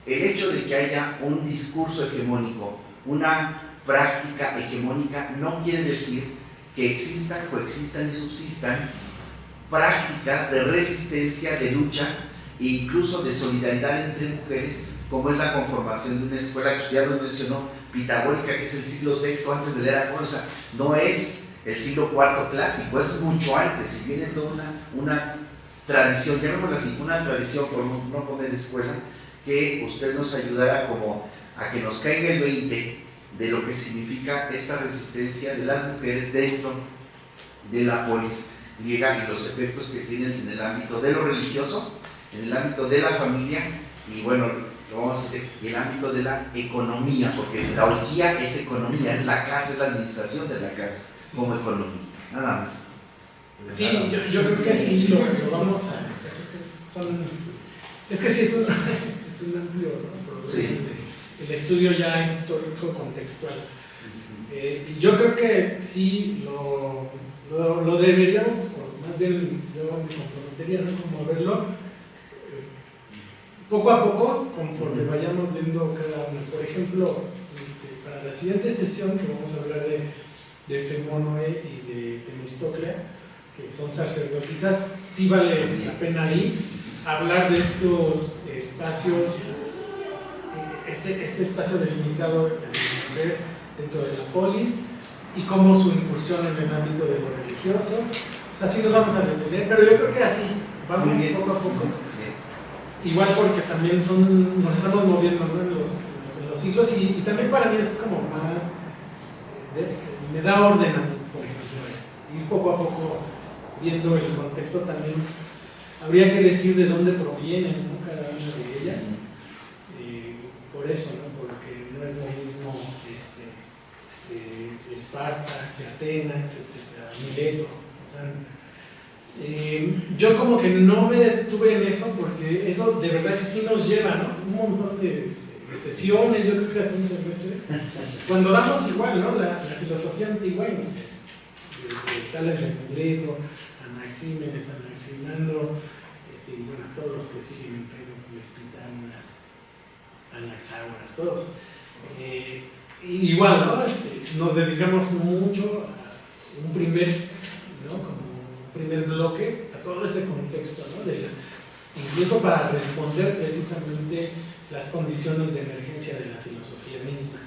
el hecho de que haya un discurso hegemónico, una práctica hegemónica, no quiere decir que existan, coexistan y subsistan prácticas de resistencia, de lucha e incluso de solidaridad entre mujeres, como es la conformación de una escuela que usted ya lo mencionó, pitagórica, que es el siglo VI antes de la era común. O sea, no es el siglo IV clásico, es mucho antes, y viene toda una tradición, llamémosla así, una tradición, por no poner escuela, que usted nos ayudara como a que nos caiga el 20 de lo que significa esta resistencia de las mujeres dentro de la polis griega y los efectos que tienen en el ámbito de lo religioso, en el ámbito de la familia y bueno, lo vamos a hacer, y el ámbito de la economía, porque la orgía es economía, es la casa, es la administración de la casa, como economía, nada más. Sí, yo creo que sí lo vamos a... Es que sí es un amplio, ¿no? Sí. El estudio ya histórico contextual. Yo creo que sí lo deberíamos, o más bien yo me comprometería, ¿no? Como a verlo poco a poco, conforme vayamos viendo cada uno. Por ejemplo, para la siguiente sesión que vamos a hablar de Femonoe y de Temistoclea, que son sacerdotisas, sí vale la pena ahí hablar de estos espacios, este espacio delimitado de la mujer dentro de la polis y cómo su incursión en el ámbito de lo religioso. O sea, sí nos vamos a detener, pero yo creo que así, vamos poco a poco. Igual porque también nos estamos moviendo, ¿no? en los siglos y también para mí es como más, me da orden a mí, por ejemplo, ir poco a poco viendo el contexto también. Habría que decir de dónde provienen, ¿no? Cada una de ellas. Por eso, ¿no? Porque no es lo mismo Esparta, que Atenas, etc. Mileto. O sea, yo como que no me detuve en eso porque eso de verdad que sí nos lleva, ¿no? Un montón de sesiones, yo creo que hasta un semestre. Cuando damos igual, ¿no? La filosofía antigua, desde Tales de Mileto, Anaxímenes, Anaximandro, y bueno, todos los que siguen, Empédocles, Pitágoras, Anaxágoras, todos. Igual, ¿no? Nos dedicamos mucho a un primer, ¿no? Como un primer bloque a todo ese contexto, ¿no? Incluso para responder precisamente las condiciones de emergencia de la filosofía misma.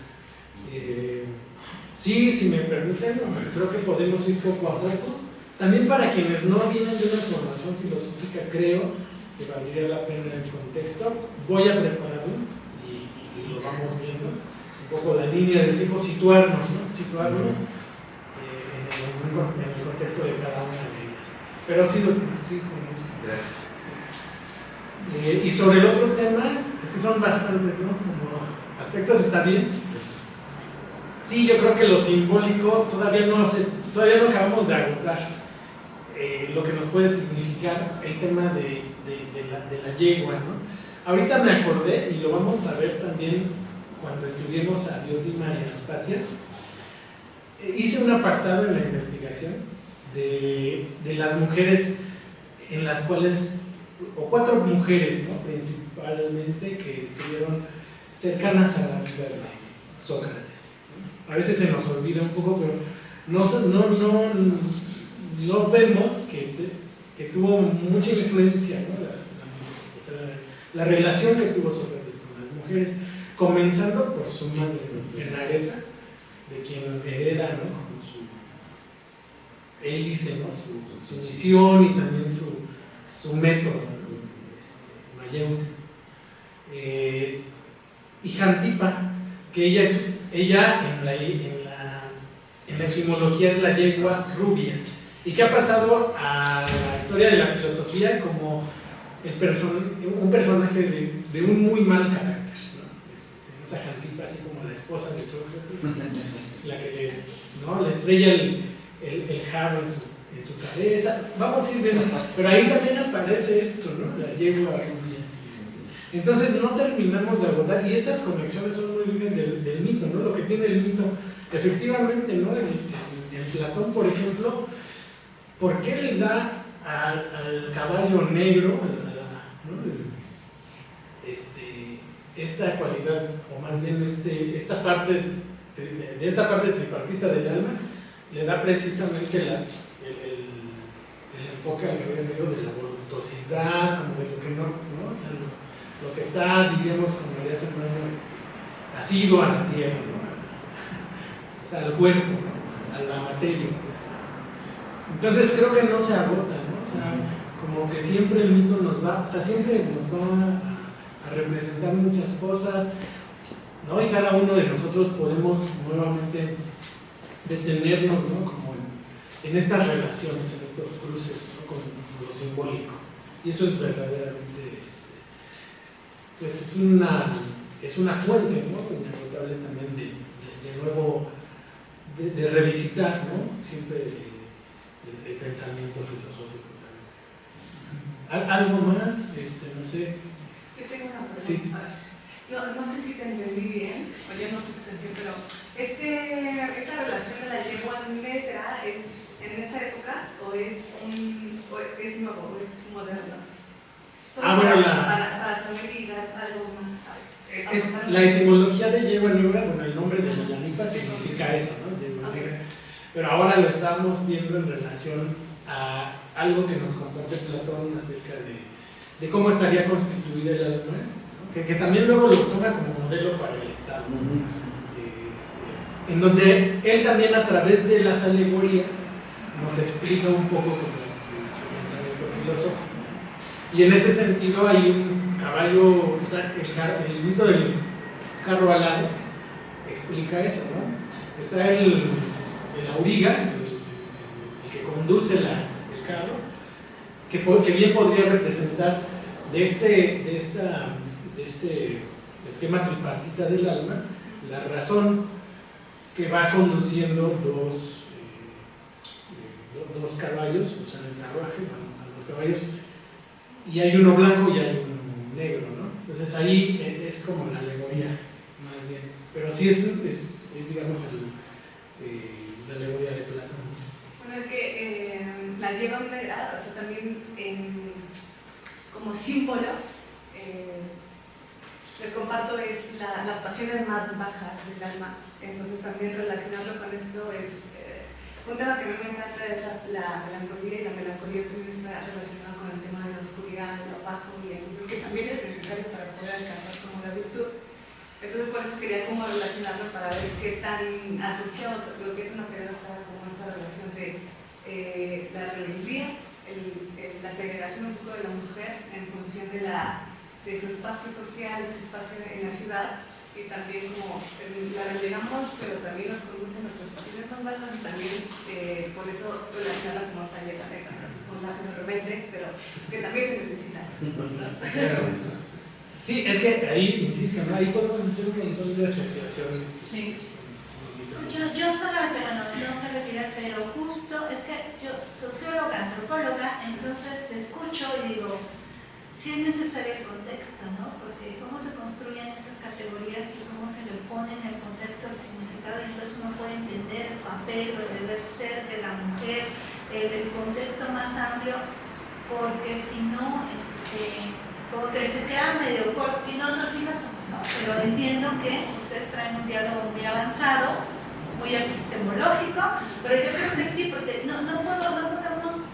Sí, si me permiten, creo que podemos ir poco a poco. También para quienes no vienen de una formación filosófica, creo que valdría la pena el contexto. Voy a prepararlo y lo vamos viendo. Un poco la línea del tiempo, situarnos, ¿no? Situarnos en el contexto de cada una de ellas. Pero sí, con gusto. Gracias. Y sobre el otro tema, es que son bastantes, ¿no? Como aspectos, está bien. Sí, yo creo que lo simbólico todavía no acabamos de agotar lo que nos puede significar el tema de la yegua, ¿no? Ahorita me acordé, y lo vamos a ver también cuando estudiemos a Diótima y a Aspasia. Hice un apartado en la investigación de las mujeres en las cuales, o 4 mujeres, ¿no? Principalmente, que estuvieron cercanas a la vida de Sócrates. A veces se nos olvida un poco, pero no vemos que tuvo mucha influencia, ¿no? La relación que tuvo Sócrates con las mujeres, comenzando por su madre, ¿no? Enareta, de quien hereda, ¿no? Él dice, ¿no? Su misión y también su método, ¿no? Mayéute. Y Jantipa, que ella en la etimología es la yegua rubia, y que ha pasado a la historia de la filosofía como un personaje de un muy mal carácter, ¿no? Esa Jantipa, así como la esposa de Sócrates, la que le estrella el jarro en su cabeza. Vamos a ir viendo, pero ahí también aparece esto, ¿no? La yegua rubia. Entonces no terminamos de abordar, y estas conexiones son muy libres del mito, ¿no? Lo que tiene el mito, efectivamente, ¿no? En Platón, por ejemplo, ¿por qué le da al caballo negro, ¿no? Esta cualidad, o más bien esta parte de esta parte tripartita del alma, le da precisamente el enfoque al medio de la voluptuosidad, como de lo que no, o sea, lo que está, diríamos, como le hace asido a la tierra, ¿no? O sea, al cuerpo, ¿no? A la materia, pues. Entonces creo que no se agota, ¿no? O sea, como que siempre el mito siempre nos va a representar muchas cosas, ¿no? Y cada uno de nosotros podemos nuevamente detenernos, ¿no? Como en estas relaciones, en estos cruces, ¿no? Con lo simbólico. Y eso es verdaderamente, pues es una fuente, ¿no? Inagotable también de nuevo, de revisitar, ¿no? Siempre el pensamiento filosófico también. ¿Algo más? No sé. Yo tengo una pregunta. Sí. No sé si te entendí bien, o yo no puse atención, pero esta relación de la yegua negra es en esta época o es nuevo, o es moderno. Bueno, para saber y dar algo más. La etimología de yegua negra, bueno, el nombre de la nipa significa eso, ¿no? Yegua negra. Pero ahora lo estamos viendo en relación a algo que nos comparte Platón acerca de cómo estaría constituida el alma, ¿no? que también luego lo toma como modelo para el Estado. En donde él también a través de las alegorías nos explica un poco como su pensamiento filosófico. Y en ese sentido hay un caballo, o sea, el mito del carro alado explica eso, ¿no? Está el auriga, el que conduce el carro, que bien podría representar de este esquema tripartita del alma, la razón que va conduciendo dos caballos, o sea, el carruaje, a dos caballos, y hay uno blanco y hay uno negro, ¿no? Entonces ahí es como la alegoría, más bien. Pero sí es digamos, la alegoría de Platón. Bueno, es que la yegua negra, o sea, también como símbolo, les comparto, es las pasiones más bajas del alma. Entonces también relacionarlo con esto es un tema que a mí me encanta, es la melancolía, y la melancolía también está relacionada con el tema de la oscuridad, de lo bajo, y entonces que también es necesario para poder alcanzar como la virtud. Entonces por eso quería como relacionarlo para ver qué tan asociado, qué tan apegado estaba como esta relación de la rebeldía, la segregación un poco de la mujer en función de su espacio social, de su espacio en la ciudad, y también como la relegamos, pero también nos conduce a nuestras pasiones más bajas, y también por eso relacionarla como esta yegua negra, con la rebelde, pero que también se necesita. Sí, es que ahí, insisto, ¿no? Ahí podemos hacer un montón de asociaciones. Sí. Yo solamente, bueno, no tengo que retirar, pero justo es que yo, socióloga, antropóloga, entonces te escucho y digo, sí es necesario el contexto, ¿no? Porque cómo se construyen esas categorías y cómo se le pone en el contexto el significado, y entonces uno puede entender el papel o el deber ser de la mujer, el contexto más amplio, porque si no, como que se queda medio corto, y no son filósofos, ¿no? Pero entiendo que ustedes traen un diálogo muy avanzado, muy epistemológico, pero yo creo que sí, porque no podemos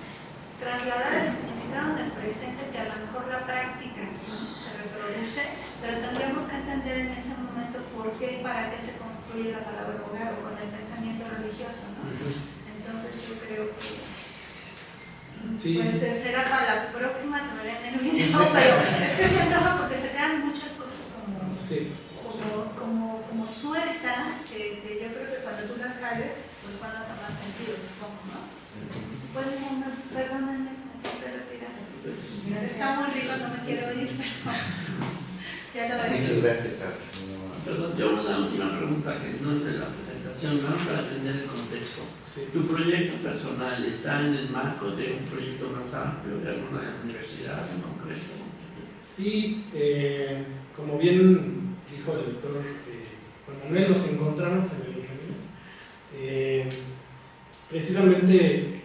trasladar el significado en el presente, que a lo mejor la práctica sí se reproduce, pero tendremos que entender en ese momento por qué y para qué se construye la palabra hogar, o con el pensamiento religioso, ¿no? Entonces yo creo que sí. Pues será para la próxima, te veré en el video, pero es que se enoja porque se quedan muchas cosas como, Sí. como sueltas, que yo creo que cuando tú las jales, pues van a tomar sentido, supongo, ¿no? Pues perdónenme, me tengo que retirar. Está muy rico, no me quiero ir, pero ya lo veré. Muchas gracias. Perdón, yo una última pregunta que no es de la presentación, ¿no? Para entender el contexto. Sí. ¿Tu proyecto personal está en el marco de un proyecto más amplio de alguna universidad en concreto? Sí, como bien dijo el doctor Juan Manuel, nos encontramos en el camino. Precisamente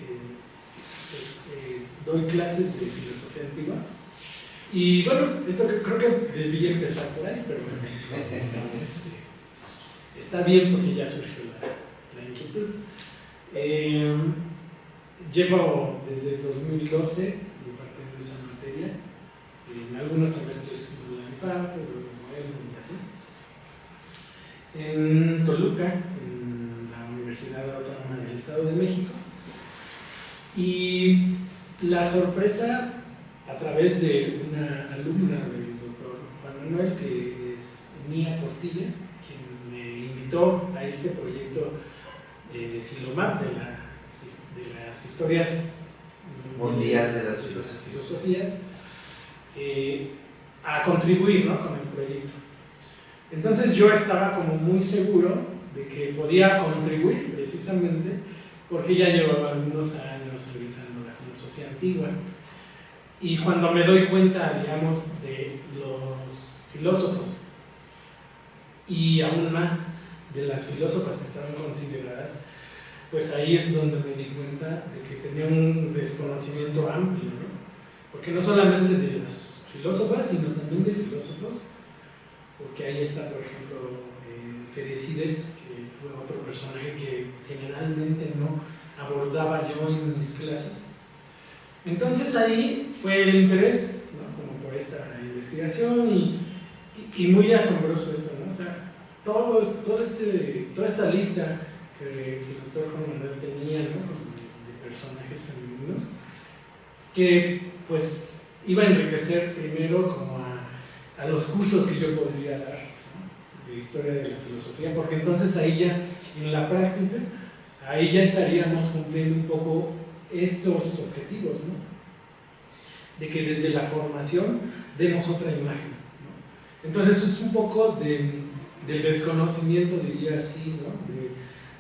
doy clases de filosofía antigua. Y bueno, esto creo que debía empezar por ahí, pero está bien porque ya surgió la inquietud. Llevo desde 2012 impartiendo esa materia, en algunos semestres la imparto, luego y así. En Toluca, en la Universidad Autónoma del Estado de México. Y la sorpresa, a través de una alumna del doctor Juan Manuel, que es Nia Portilla, quien me invitó a este proyecto de Filomap, de las historias Mundiales de las filosofías, a contribuir, ¿no?, con el proyecto. Entonces yo estaba como muy seguro de que podía contribuir, precisamente porque ya llevaba algunos años revisando la filosofía antigua. Y cuando me doy cuenta, digamos, de los filósofos y aún más de las filósofas que estaban consideradas, pues ahí es donde me di cuenta de que tenía un desconocimiento amplio, ¿no? Porque no solamente de las filósofas, sino también de filósofos, porque ahí está, por ejemplo, Ferecides, que fue otro personaje que generalmente no abordaba yo en mis clases. Entonces ahí fue el interés, ¿no? Como por esta investigación y muy asombroso esto, ¿no? O sea, toda esta lista que el doctor Juan Manuel tenía, ¿no? de personajes femeninos, que pues iba a enriquecer primero como a los cursos que yo podría dar, ¿no? De historia de la filosofía, porque entonces ahí ya, en la práctica, ahí ya estaríamos cumpliendo un poco estos objetivos, ¿no? De que desde la formación demos otra imagen, ¿no? Entonces es un poco del desconocimiento, diría así, ¿no?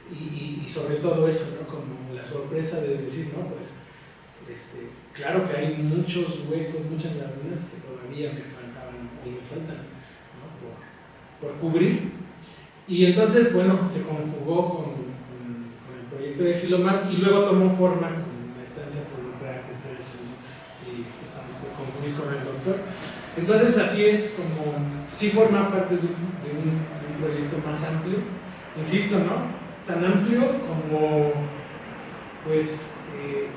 Y sobre todo eso, ¿no? Como la sorpresa de decir, no, pues, claro que hay muchos huecos, muchas lagunas que todavía me faltaban y me faltan, ¿no? por cubrir. Y entonces, bueno, se conjugó con el proyecto de Filomar y luego tomó forma con la estancia postdoctoral que estoy haciendo y estamos por concluir con el doctor. Entonces, así es como, sí forma parte de un proyecto más amplio, insisto, ¿no? Tan amplio como, pues,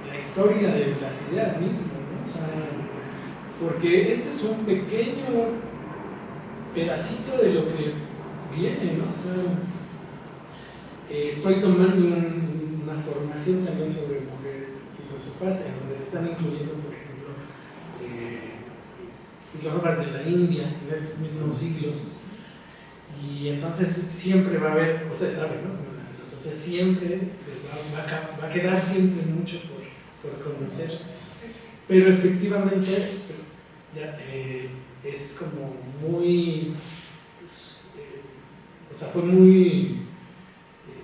la historia de las ideas mismas, ¿no? O sea, porque este es un pequeño pedacito de lo que viene, ¿no? O sea, estoy tomando una formación también sobre mujeres filósofas, en donde se están incluyendo, por ejemplo, filósofas de la India en estos mismos siglos, y entonces siempre va a haber, ustedes saben, ¿no? Como la filosofía siempre va a quedar siempre mucho por conocer, pero efectivamente ya, es como muy, o sea, fue muy,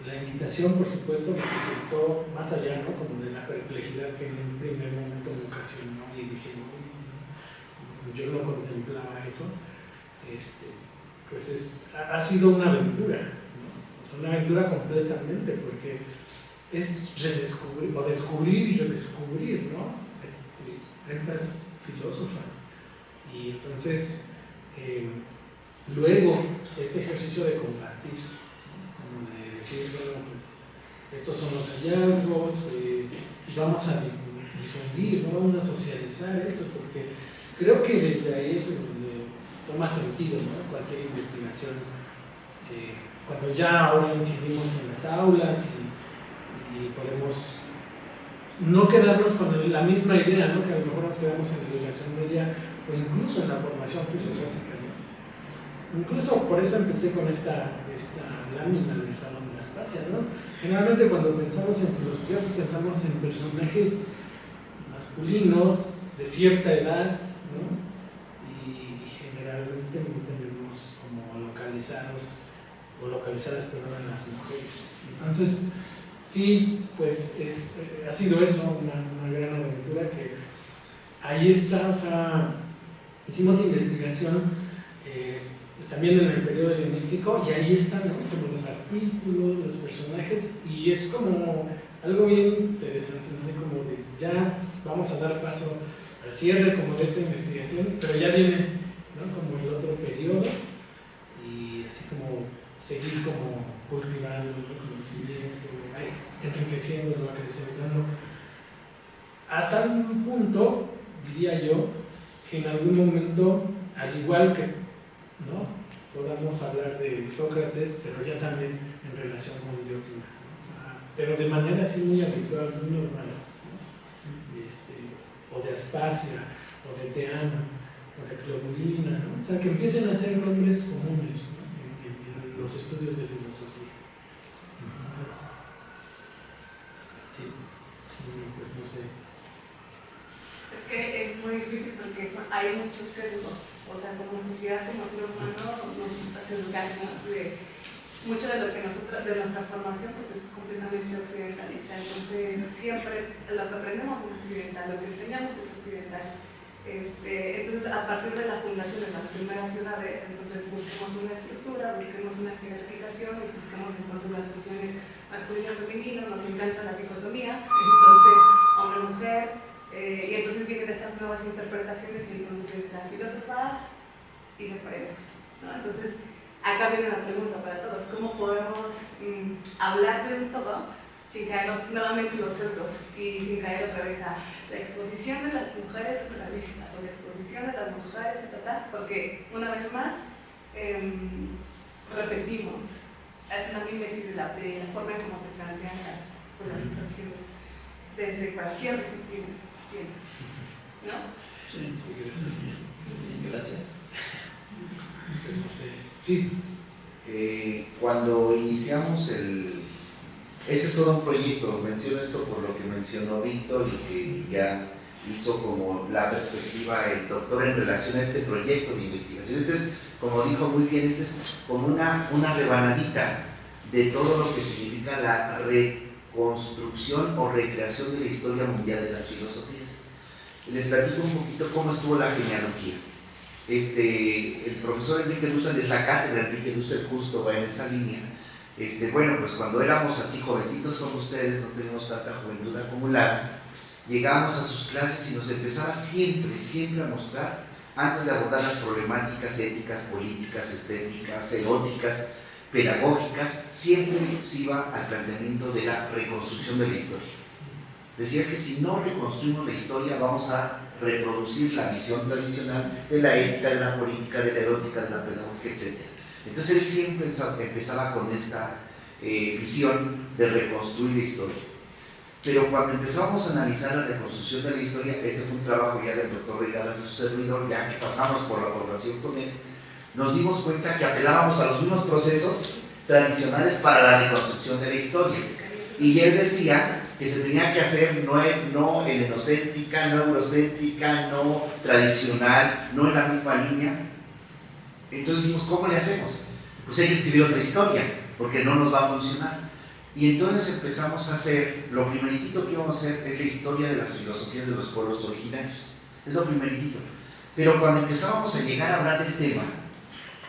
la invitación por supuesto me resultó más allá, ¿no? Como de la perplejidad que en un primer momento me ocasionó y dije, no, yo no contemplaba eso, pues ha sido una aventura, ¿no? O sea, una aventura completamente, porque es redescubrir, o descubrir y redescubrir, ¿no? Estas filósofas. Y entonces, luego, este ejercicio de compartir, ¿no? Como de decir, bueno, pues, estos son los hallazgos, vamos a difundir, ¿no? Vamos a socializar esto, porque creo que desde ahí es donde toma sentido, ¿no? Cualquier investigación. Cuando ya ahora incidimos en las aulas y podemos no quedarnos con la misma idea, ¿no? Que a lo mejor nos quedamos en la educación media o incluso en la formación filosófica, ¿no? Incluso por eso empecé con esta lámina del Salón de Aspasia, ¿no? Generalmente cuando pensamos en filosofía, pues pensamos en personajes masculinos de cierta edad, ¿no? Y generalmente no tenemos como localizadas a las mujeres. Entonces, sí, pues ha sido eso, una gran aventura que ahí está, o sea, hicimos investigación también en el periodo helenístico y ahí están, ¿no? Como los artículos, los personajes, y es como algo bien interesante, ¿no? Como de ya vamos a dar paso al cierre como de esta investigación, pero ya viene, ¿no? Como el otro periodo y así como seguir como cultivando el conocimiento, enriqueciéndolo, acrecentando, a tal punto, diría yo, que en algún momento, al igual que, ¿no? Podamos hablar de Sócrates, pero ya también en relación con Diótima, ¿no? Pero de manera así muy habitual, muy normal, ¿no? O de Aspasia, o de Teano, o de Cleobulina, ¿no? O sea, que empiecen a ser nombres comunes, ¿no? En los estudios de filosofía. Sí, pues no sé. Es que es muy difícil porque hay muchos sesgos, o sea, como sociedad, como ser humano, nos gusta sesgar, ¿no? Mucho de lo que de nuestra formación pues es completamente occidentalista, entonces siempre lo que aprendemos es occidental, lo que enseñamos es occidental. Entonces, a partir de la fundación de las primeras ciudades, entonces busquemos una estructura, busquemos una jerarquización y busquemos entonces las funciones masculino-femenino, nos encantan las dicotomías, entonces hombre-mujer, Y entonces vienen estas nuevas interpretaciones y entonces están filósofas y separemos, ¿no? Entonces, acá viene una pregunta para todos: ¿cómo podemos hablar de un todo sin caer nuevamente en los sesgos y sin caer otra vez a la exposición de las mujeres surrealistas o la exposición de las mujeres, porque una vez más repetimos, es una mímesis de la forma en cómo se plantean las situaciones desde cualquier disciplina, pienso, ¿no? Sí, gracias. No sé. Sí. Cuando iniciamos este es todo un proyecto, menciono esto por lo que mencionó Víctor y que ya hizo como la perspectiva el doctor en relación a este proyecto de investigación. Este es, como dijo muy bien, este es como una rebanadita de todo lo que significa la reconstrucción o recreación de la historia mundial de las filosofías. Les platico un poquito cómo estuvo la genealogía. El profesor Enrique Dussel, es la cátedra Enrique Dussel, justo va en esa línea. Bueno, pues cuando éramos así jovencitos como ustedes, no teníamos tanta juventud acumulada, llegábamos a sus clases y nos empezaba siempre a mostrar, antes de abordar las problemáticas éticas, políticas, estéticas, eróticas, pedagógicas, siempre se iba al planteamiento de la reconstrucción de la historia. Decías que si no reconstruimos la historia vamos a reproducir la visión tradicional de la ética, de la política, de la erótica, de la pedagógica, etc. Entonces él siempre empezaba con esta visión de reconstruir la historia. Pero cuando empezamos a analizar la reconstrucción de la historia, este fue un trabajo ya del doctor Regadas y su servidor, ya que pasamos por la formación con él, nos dimos cuenta que apelábamos a los mismos procesos tradicionales para la reconstrucción de la historia. Y él decía que se tenía que hacer no helenocéntrica, no eurocéntrica, no tradicional, no en la misma línea. Entonces dijimos, ¿cómo le hacemos? Pues hay que escribir otra historia, porque no nos va a funcionar. Y entonces empezamos a hacer, lo primeritito que íbamos a hacer es la historia de las filosofías de los pueblos originarios. Es lo primeritito. Pero cuando empezábamos a llegar a hablar del tema,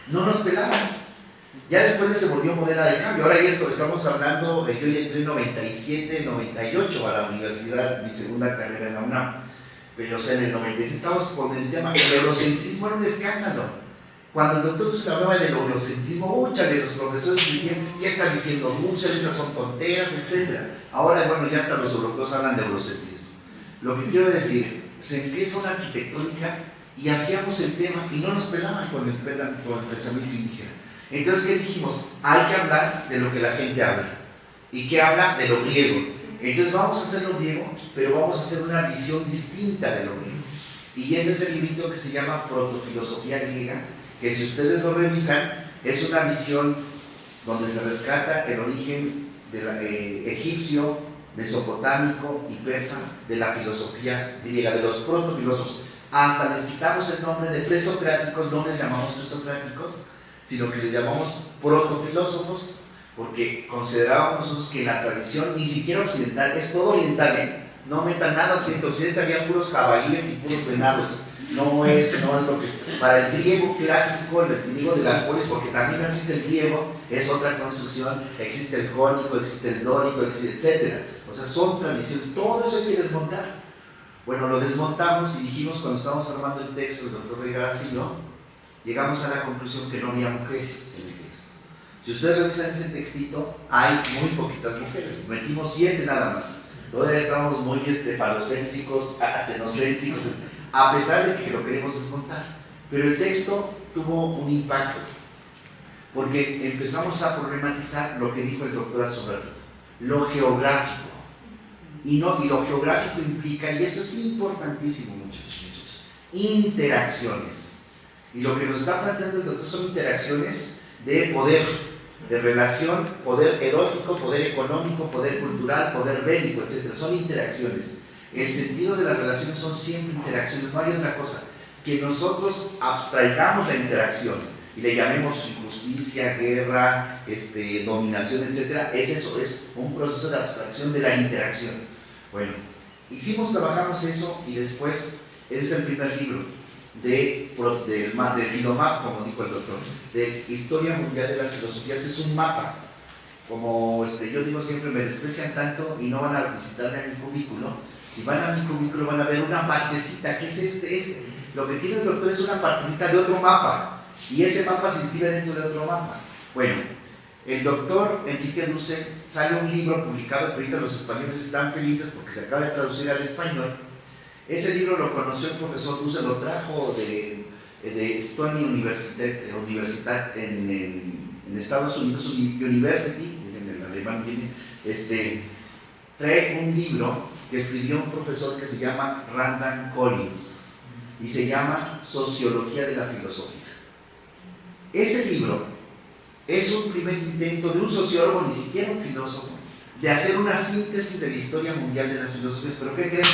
no nos pelaban. Ya después se volvió modelo de cambio. Ahora ya estamos hablando, yo ya entré en 97, 98 a la universidad, mi segunda carrera en la UNAM. Pero o sea, en el 97 estamos con el tema, el eurocentrismo era un escándalo. Cuando el doctor se hablaba del eurocentrismo, úchale, los profesores decían, ¿qué está diciendo Dussel? Esas son tonteras, etc. Ahora, bueno, ya hasta los europeos hablan de eurocentrismo. Lo que quiero decir, se empieza una arquitectónica y hacíamos el tema y no nos pelaban con el pensamiento indígena. Entonces, ¿qué dijimos? Hay que hablar de lo que la gente habla. ¿Y qué habla? De lo griego. Entonces vamos a hacer lo griego, pero vamos a hacer una visión distinta de lo griego. Y ese es el librito que se llama Protofilosofía griega, que si ustedes lo revisan, es una visión donde se rescata el origen egipcio, mesopotámico y persa de la filosofía griega, de los protofilósofos. Hasta les quitamos el nombre de presocráticos, no les llamamos presocráticos, sino que les llamamos protofilósofos, porque considerábamos nosotros que la tradición, ni siquiera occidental, es todo oriental, no metan nada occidental. Occidental había puros jabalíes y puros venados. No es lo que para el griego clásico, el griego de las polis, porque también no existe el griego, es otra construcción, existe el jónico, existe el dórico, etc. O sea, son tradiciones, todo eso hay que desmontar. Bueno, lo desmontamos y dijimos, cuando estábamos armando el texto, el doctor Regadas y yo, llegamos a la conclusión que no había mujeres en el texto. Si ustedes revisan ese textito, hay muy poquitas mujeres, metimos 7 nada más. Todavía estábamos muy falocéntricos, atenocéntricos, a pesar de que lo queremos desmontar. Pero el texto tuvo un impacto, porque empezamos a problematizar lo que dijo el doctor hace un ratito, lo geográfico. Y lo geográfico implica, y esto es importantísimo, muchachos, interacciones. Y lo que nos está planteando el doctor son interacciones de poder, de relación, poder erótico, poder económico, poder cultural, poder bélico, etc. Son interacciones. El sentido de las relaciones son siempre interacciones, no hay otra cosa. Que nosotros abstraigamos la interacción y le llamemos injusticia, guerra, dominación, etc. Es eso, es un proceso de abstracción de la interacción. Bueno, trabajamos eso y después, ese es el primer libro de Filomap, como dijo el doctor, de Historia Mundial de las Filosofías. Es un mapa. Como yo digo siempre, me desprecian tanto y no van a visitarme a mi cubículo Si van a mi cubículo van a ver una partecita, ¿qué es este? Lo que tiene el doctor es una partecita de otro mapa, y ese mapa se inscribe dentro de otro mapa. Bueno, el doctor Enrique Dussel sale un libro publicado, que ahorita los españoles están felices porque se acaba de traducir al español. Ese libro lo conoció el profesor Dussel, lo trajo de Stony Universitat en Estados Unidos, University, en el alemán viene, trae un libro que escribió un profesor que se llama Randall Collins y se llama Sociología de la Filosofía. Ese libro es un primer intento de un sociólogo, ni siquiera un filósofo, de hacer una síntesis de la historia mundial de las filosofías. ¿Pero qué creen?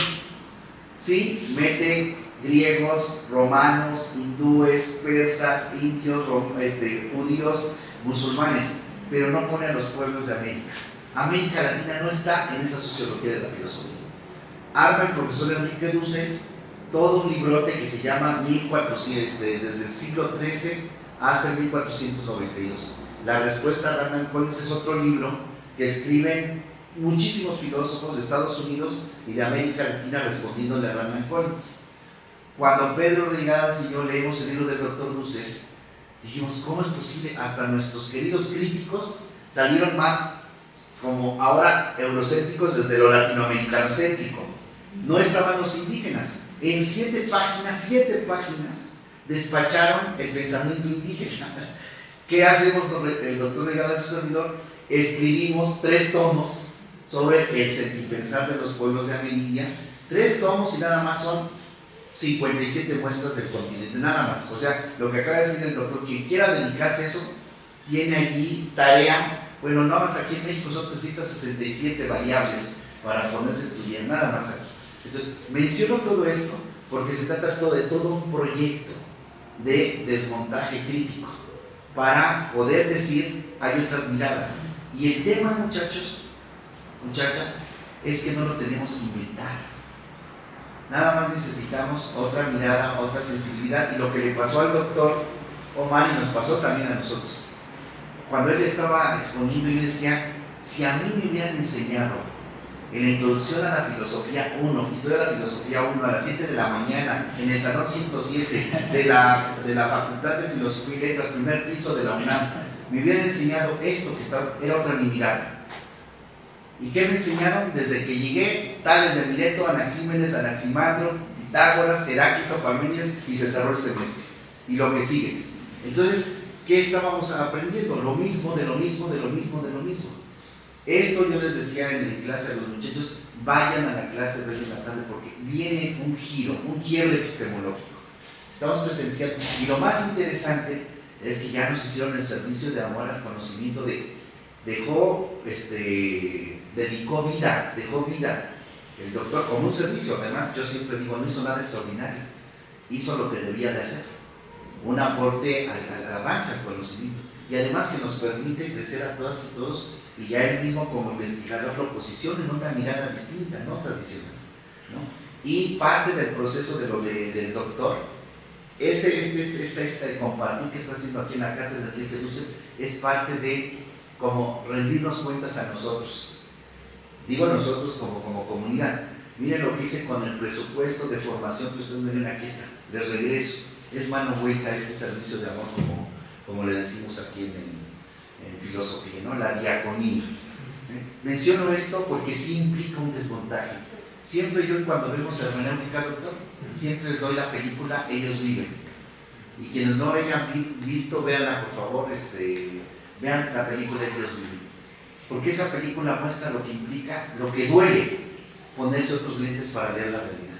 Sí, mete griegos, romanos, hindúes, persas, indios, judíos, musulmanes, pero no pone a los pueblos de América. América Latina no está en esa sociología de la filosofía. Arma el profesor Enrique Dussel todo un librote que se llama 1400, desde el siglo XIII hasta el 1492. La respuesta a Randall Collins es otro libro que escriben muchísimos filósofos de Estados Unidos y de América Latina respondiéndole a Randall Collins. Cuando Pedro Regadas y yo leemos el libro del doctor Dussel, dijimos, ¿cómo es posible? Hasta nuestros queridos críticos salieron más como ahora eurocéntricos desde lo latinoamericano céntrico. No estaban los indígenas. En 7 páginas despacharon el pensamiento indígena. ¿Qué hacemos el doctor Regadas y su servidor? Escribimos 3 tomos sobre el sentipensar de los pueblos de América. 3 tomos y nada más son 57 muestras del continente, nada más. O sea, lo que acaba de decir el doctor, quien quiera dedicarse a eso, tiene allí tarea. Bueno, nada más aquí en México son 367 variables para ponerse a estudiar, nada más aquí. Entonces, menciono todo esto porque se trata de todo un proyecto de desmontaje crítico para poder decir, hay otras miradas. Y el tema, muchachos, muchachas, es que no lo tenemos que inventar. Nada más necesitamos otra mirada, otra sensibilidad, y lo que le pasó al doctor Omar y nos pasó también a nosotros. Cuando él estaba exponiendo, yo decía, si a mí me hubieran enseñado en la introducción a la filosofía 1, historia de la filosofía 1, a las 7 de la mañana, en el salón 107 de la Facultad de Filosofía y Letras, primer piso de la UNAM, me hubieran enseñado esto, que era otra mi mirada. ¿Y qué me enseñaron? Desde que llegué, Tales de Mileto, Anaxímenes, Anaximandro, Pitágoras, Heráclito, Parménides, y se cerró el semestre. Y lo que sigue. Entonces, ¿qué estábamos aprendiendo? Lo mismo, de lo mismo, de lo mismo, de lo mismo. Esto yo les decía en clase a los muchachos, vayan a la clase de hoy en la tarde porque viene un giro, un quiebre epistemológico. Estamos presenciando, y lo más interesante es que ya nos hicieron el servicio de amor al conocimiento dedicó vida el doctor como un servicio. Además, yo siempre digo, no hizo nada extraordinario, hizo lo que debía de hacer, un aporte al avance, al conocimiento, y además que nos permite crecer a todas y todos, y ya él mismo como investigador lo posiciona en una mirada distinta, no tradicional, ¿no? Y parte del proceso del doctor, este compartir que está haciendo aquí en la cátedra de Enrique Dussel, es parte de como rendirnos cuentas a nosotros. Digo a nosotros como comunidad. Miren lo que hice con el presupuesto de formación que ustedes me dieron, aquí está, les regreso. Es mano vuelta a este servicio de amor, como le decimos aquí en filosofía, ¿no? La diaconía. Menciono esto porque sí implica un desmontaje. Siempre yo, cuando vemos hermenéutica, doctor, siempre les doy la película Ellos Viven. Y quienes no hayan visto, véanla, por favor, vean la película Ellos Viven. Porque esa película muestra lo que implica, lo que duele ponerse otros lentes para leer la realidad.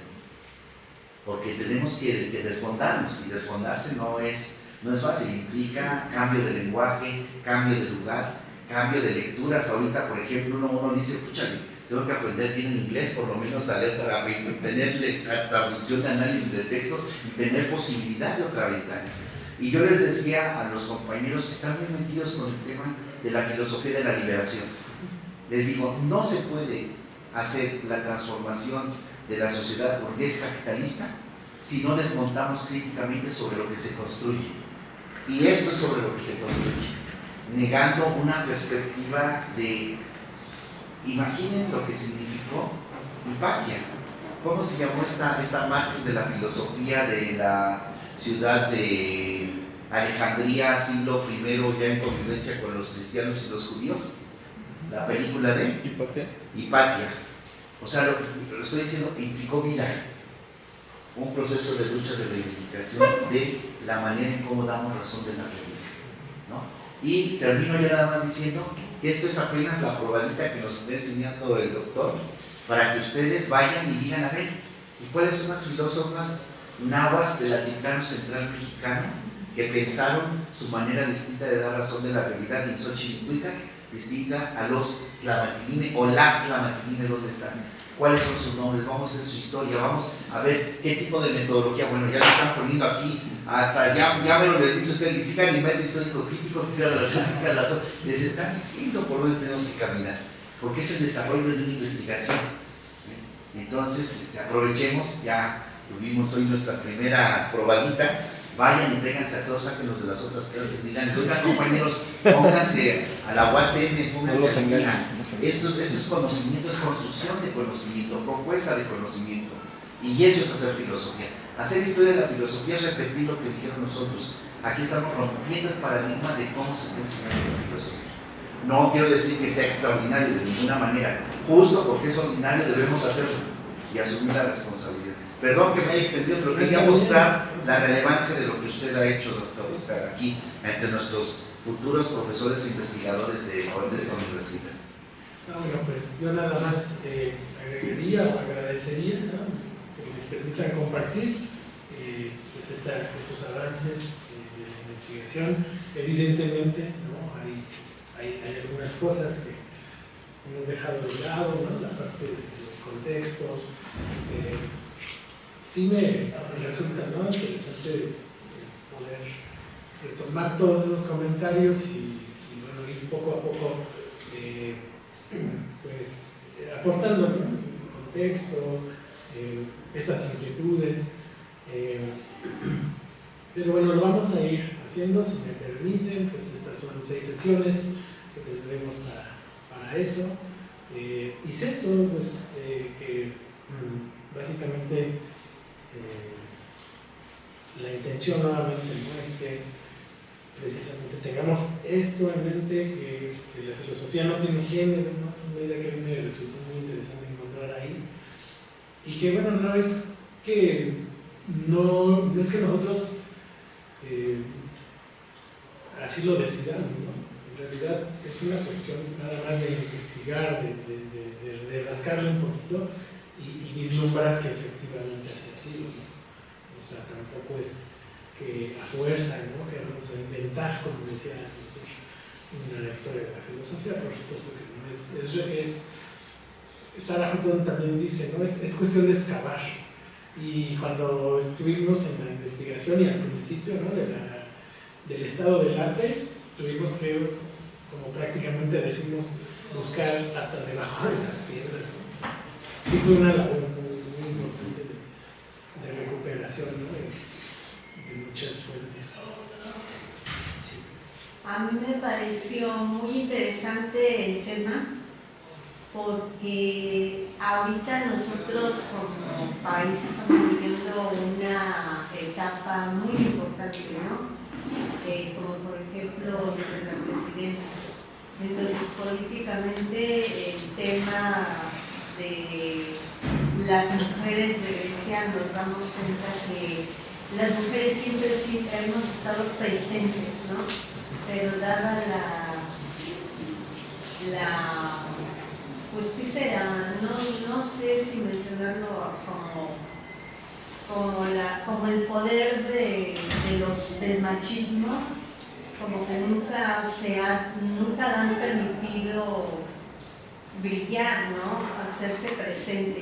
Porque tenemos que desfondarnos, y desfondarse no es fácil, implica cambio de lenguaje, cambio de lugar, cambio de lecturas. Ahorita, por ejemplo, uno dice, púchale, tengo que aprender bien el inglés, por lo menos a leer, para tener la traducción de análisis de textos y tener posibilidad de otra ventana. Y yo les decía a los compañeros que están muy metidos con el tema de la filosofía de la liberación, les digo, no se puede hacer la transformación de la sociedad burguesa capitalista si no desmontamos críticamente sobre lo que se construye. Y esto es sobre lo que se construye, negando una perspectiva de, imaginen lo que significó Hipatia. ¿cómo se llamó esta mártir de la filosofía de la ciudad de Alejandría, siglo I, ya en convivencia con los cristianos y los judíos? La película de Hipatia. O sea, lo estoy diciendo, implicó vida, un proceso de lucha, de reivindicación de la manera en cómo damos razón de la realidad, ¿no? Y termino ya nada más diciendo que esto es apenas la probadita que nos está enseñando el doctor, para que ustedes vayan y digan, a ver, ¿y cuáles son las filósofas nahuas del altiplano central mexicano que pensaron su manera distinta de dar razón de la realidad en Xochimilco, distinta a los Tlamatilime o las Tlamatilime? ¿Dónde están? ¿Cuáles son sus nombres? Vamos a ver su historia, vamos a ver qué tipo de metodología. Bueno, ya lo están poniendo aquí, hasta ya me lo les dice usted, dice alimento histórico crítico, les están diciendo por dónde tenemos que caminar, porque es el desarrollo de una investigación. Entonces, aprovechemos, ya tuvimos hoy nuestra primera probadita. Vayan y tréiganse a todos, sáquenlos de las otras clases, digan, oigan compañeros, pónganse a la UACM, pónganse al día. Esto es conocimiento, es construcción de conocimiento, propuesta de conocimiento. Y eso es hacer filosofía. Hacer historia de la filosofía es repetir lo que dijeron nosotros. Aquí estamos rompiendo el paradigma de cómo se está enseñando la filosofía. No quiero decir que sea extraordinario de ninguna manera. Justo porque es ordinario debemos hacerlo y asumir la responsabilidad. Perdón que me haya extendido, pero quería mostrar la relevancia de lo que usted ha hecho, doctor Oscar, aquí entre nuestros futuros profesores e investigadores de esta universidad. Bueno, pues yo nada más agregaría o agradecería, ¿no?, que me permitan compartir pues estos avances de la investigación. Evidentemente, ¿no?, hay algunas cosas que hemos dejado de lado, ¿no?, la parte de los contextos. Sí me resulta, ¿no?, interesante poder retomar todos los comentarios y bueno, ir poco a poco pues aportando, ¿no?, contexto, estas inquietudes. Pero bueno, lo vamos a ir haciendo, si me permiten. Pues estas son 6 sesiones que tendremos para eso. Y eso, pues que básicamente la intención nuevamente, ¿no?, es que precisamente tengamos esto en mente, que la filosofía no tiene género, ¿no? Es una idea que a mí me resultó muy interesante encontrar ahí, y que bueno, no es que nosotros así lo decidamos, ¿no? En realidad es una cuestión nada más de investigar, de rascarle un poquito y vislumbrar que efectivamente sea así, ¿no? O sea, tampoco es que a fuerza, ¿no?, que vamos a inventar, como decía una historia de la filosofía. Por supuesto que no es Sarah Hutton también dice, ¿no?, es cuestión de excavar. Y cuando estuvimos en la investigación y al principio, ¿no?, del estado del arte, tuvimos que, como prácticamente decimos, buscar hasta debajo de las piedras, ¿no? Sí, fue una labor muy importante de recuperación, ¿no?, de muchas fuentes. Sí. A mí me pareció muy interesante el tema, porque ahorita nosotros como país estamos viviendo una etapa muy importante, ¿no? Como por ejemplo nuestra presidenta. Entonces, políticamente el tema de las mujeres de Grecia, nos damos cuenta que las mujeres siempre hemos estado presentes, ¿no? Pero dada pues qué será, no sé si mencionarlo como el poder del machismo, como que nunca han permitido brillar, ¿no?, hacerse presente.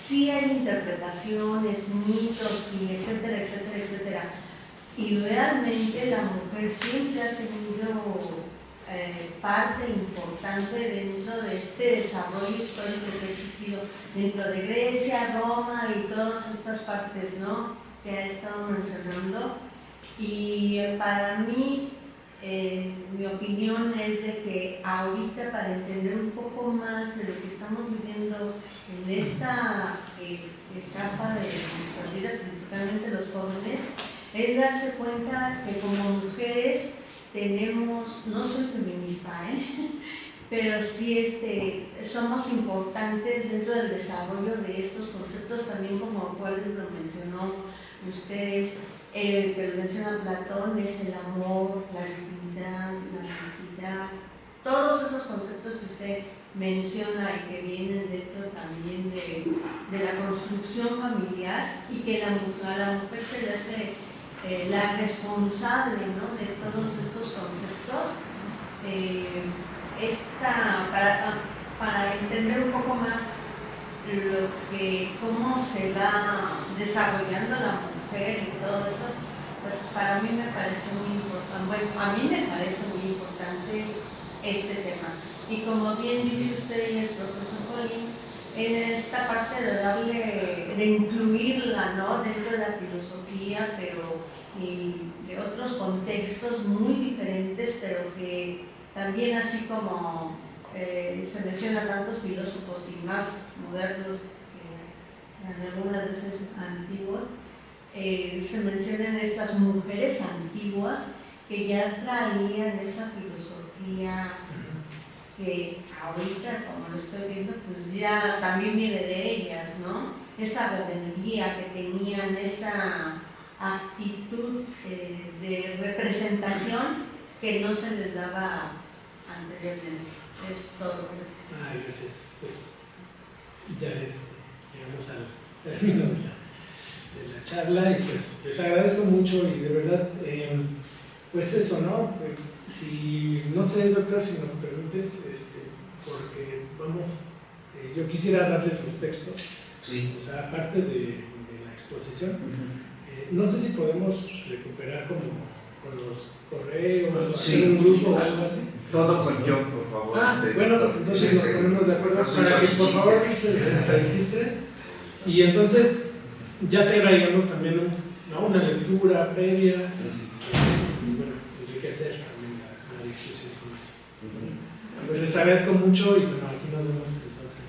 Sí hay interpretaciones, mitos, y etcétera, etcétera, etcétera. Y realmente la mujer siempre ha tenido parte importante dentro de este desarrollo histórico que ha existido dentro de Grecia, Roma y todas estas partes, ¿no?, que ha estado mencionando. Y para mí mi opinión es de que ahorita, para entender un poco más de lo que estamos viviendo en esta etapa de nuestra vida, principalmente los jóvenes, es darse cuenta que como mujeres tenemos, no soy feminista, pero sí somos importantes dentro del desarrollo de estos conceptos, también como cuáles lo mencionó ustedes, que lo menciona Platón, es el amor, la dignidad, la identidad, todos esos conceptos que usted menciona y que vienen dentro también de la construcción familiar, y que a la mujer se le hace la responsable, ¿no?, de todos estos conceptos. Para entender un poco más cómo se va desarrollando la mujer y todo eso, pues para mí me parece muy importante, bueno, a mí me parece muy importante este tema. Y como bien dice usted y el profesor Colín, en esta parte de incluirla, ¿no?, dentro de la filosofía, pero y de otros contextos muy diferentes, pero que también, así como se mencionan tantos filósofos y más modernos en algunas veces antiguos, se mencionan estas mujeres antiguas que ya traían esa filosofía que ahorita, como lo estoy viendo, pues ya también viene de ellas, ¿no? Esa rebeldía que tenían, esa actitud de representación que no se les daba anteriormente. Es todo. Gracias. Gracias. Pues ya llegamos al término de la charla, y pues les agradezco mucho, y de verdad, pues eso, ¿no? Si, no sé, doctor, si nos permites, porque vamos, yo quisiera darles los textos, Sí. o sea, aparte de la exposición, no sé si podemos recuperar como con los correos, o Sí. hacer un grupo o algo así. Todo con yo, por favor. Bueno, entonces nos ponemos de acuerdo sí, para que sí, por sí, favor sí. se registren, y entonces ya te traigamos también una lectura previa, y bueno, enriquecer también la discusión con eso. Pues les agradezco mucho, y bueno, aquí nos vemos entonces.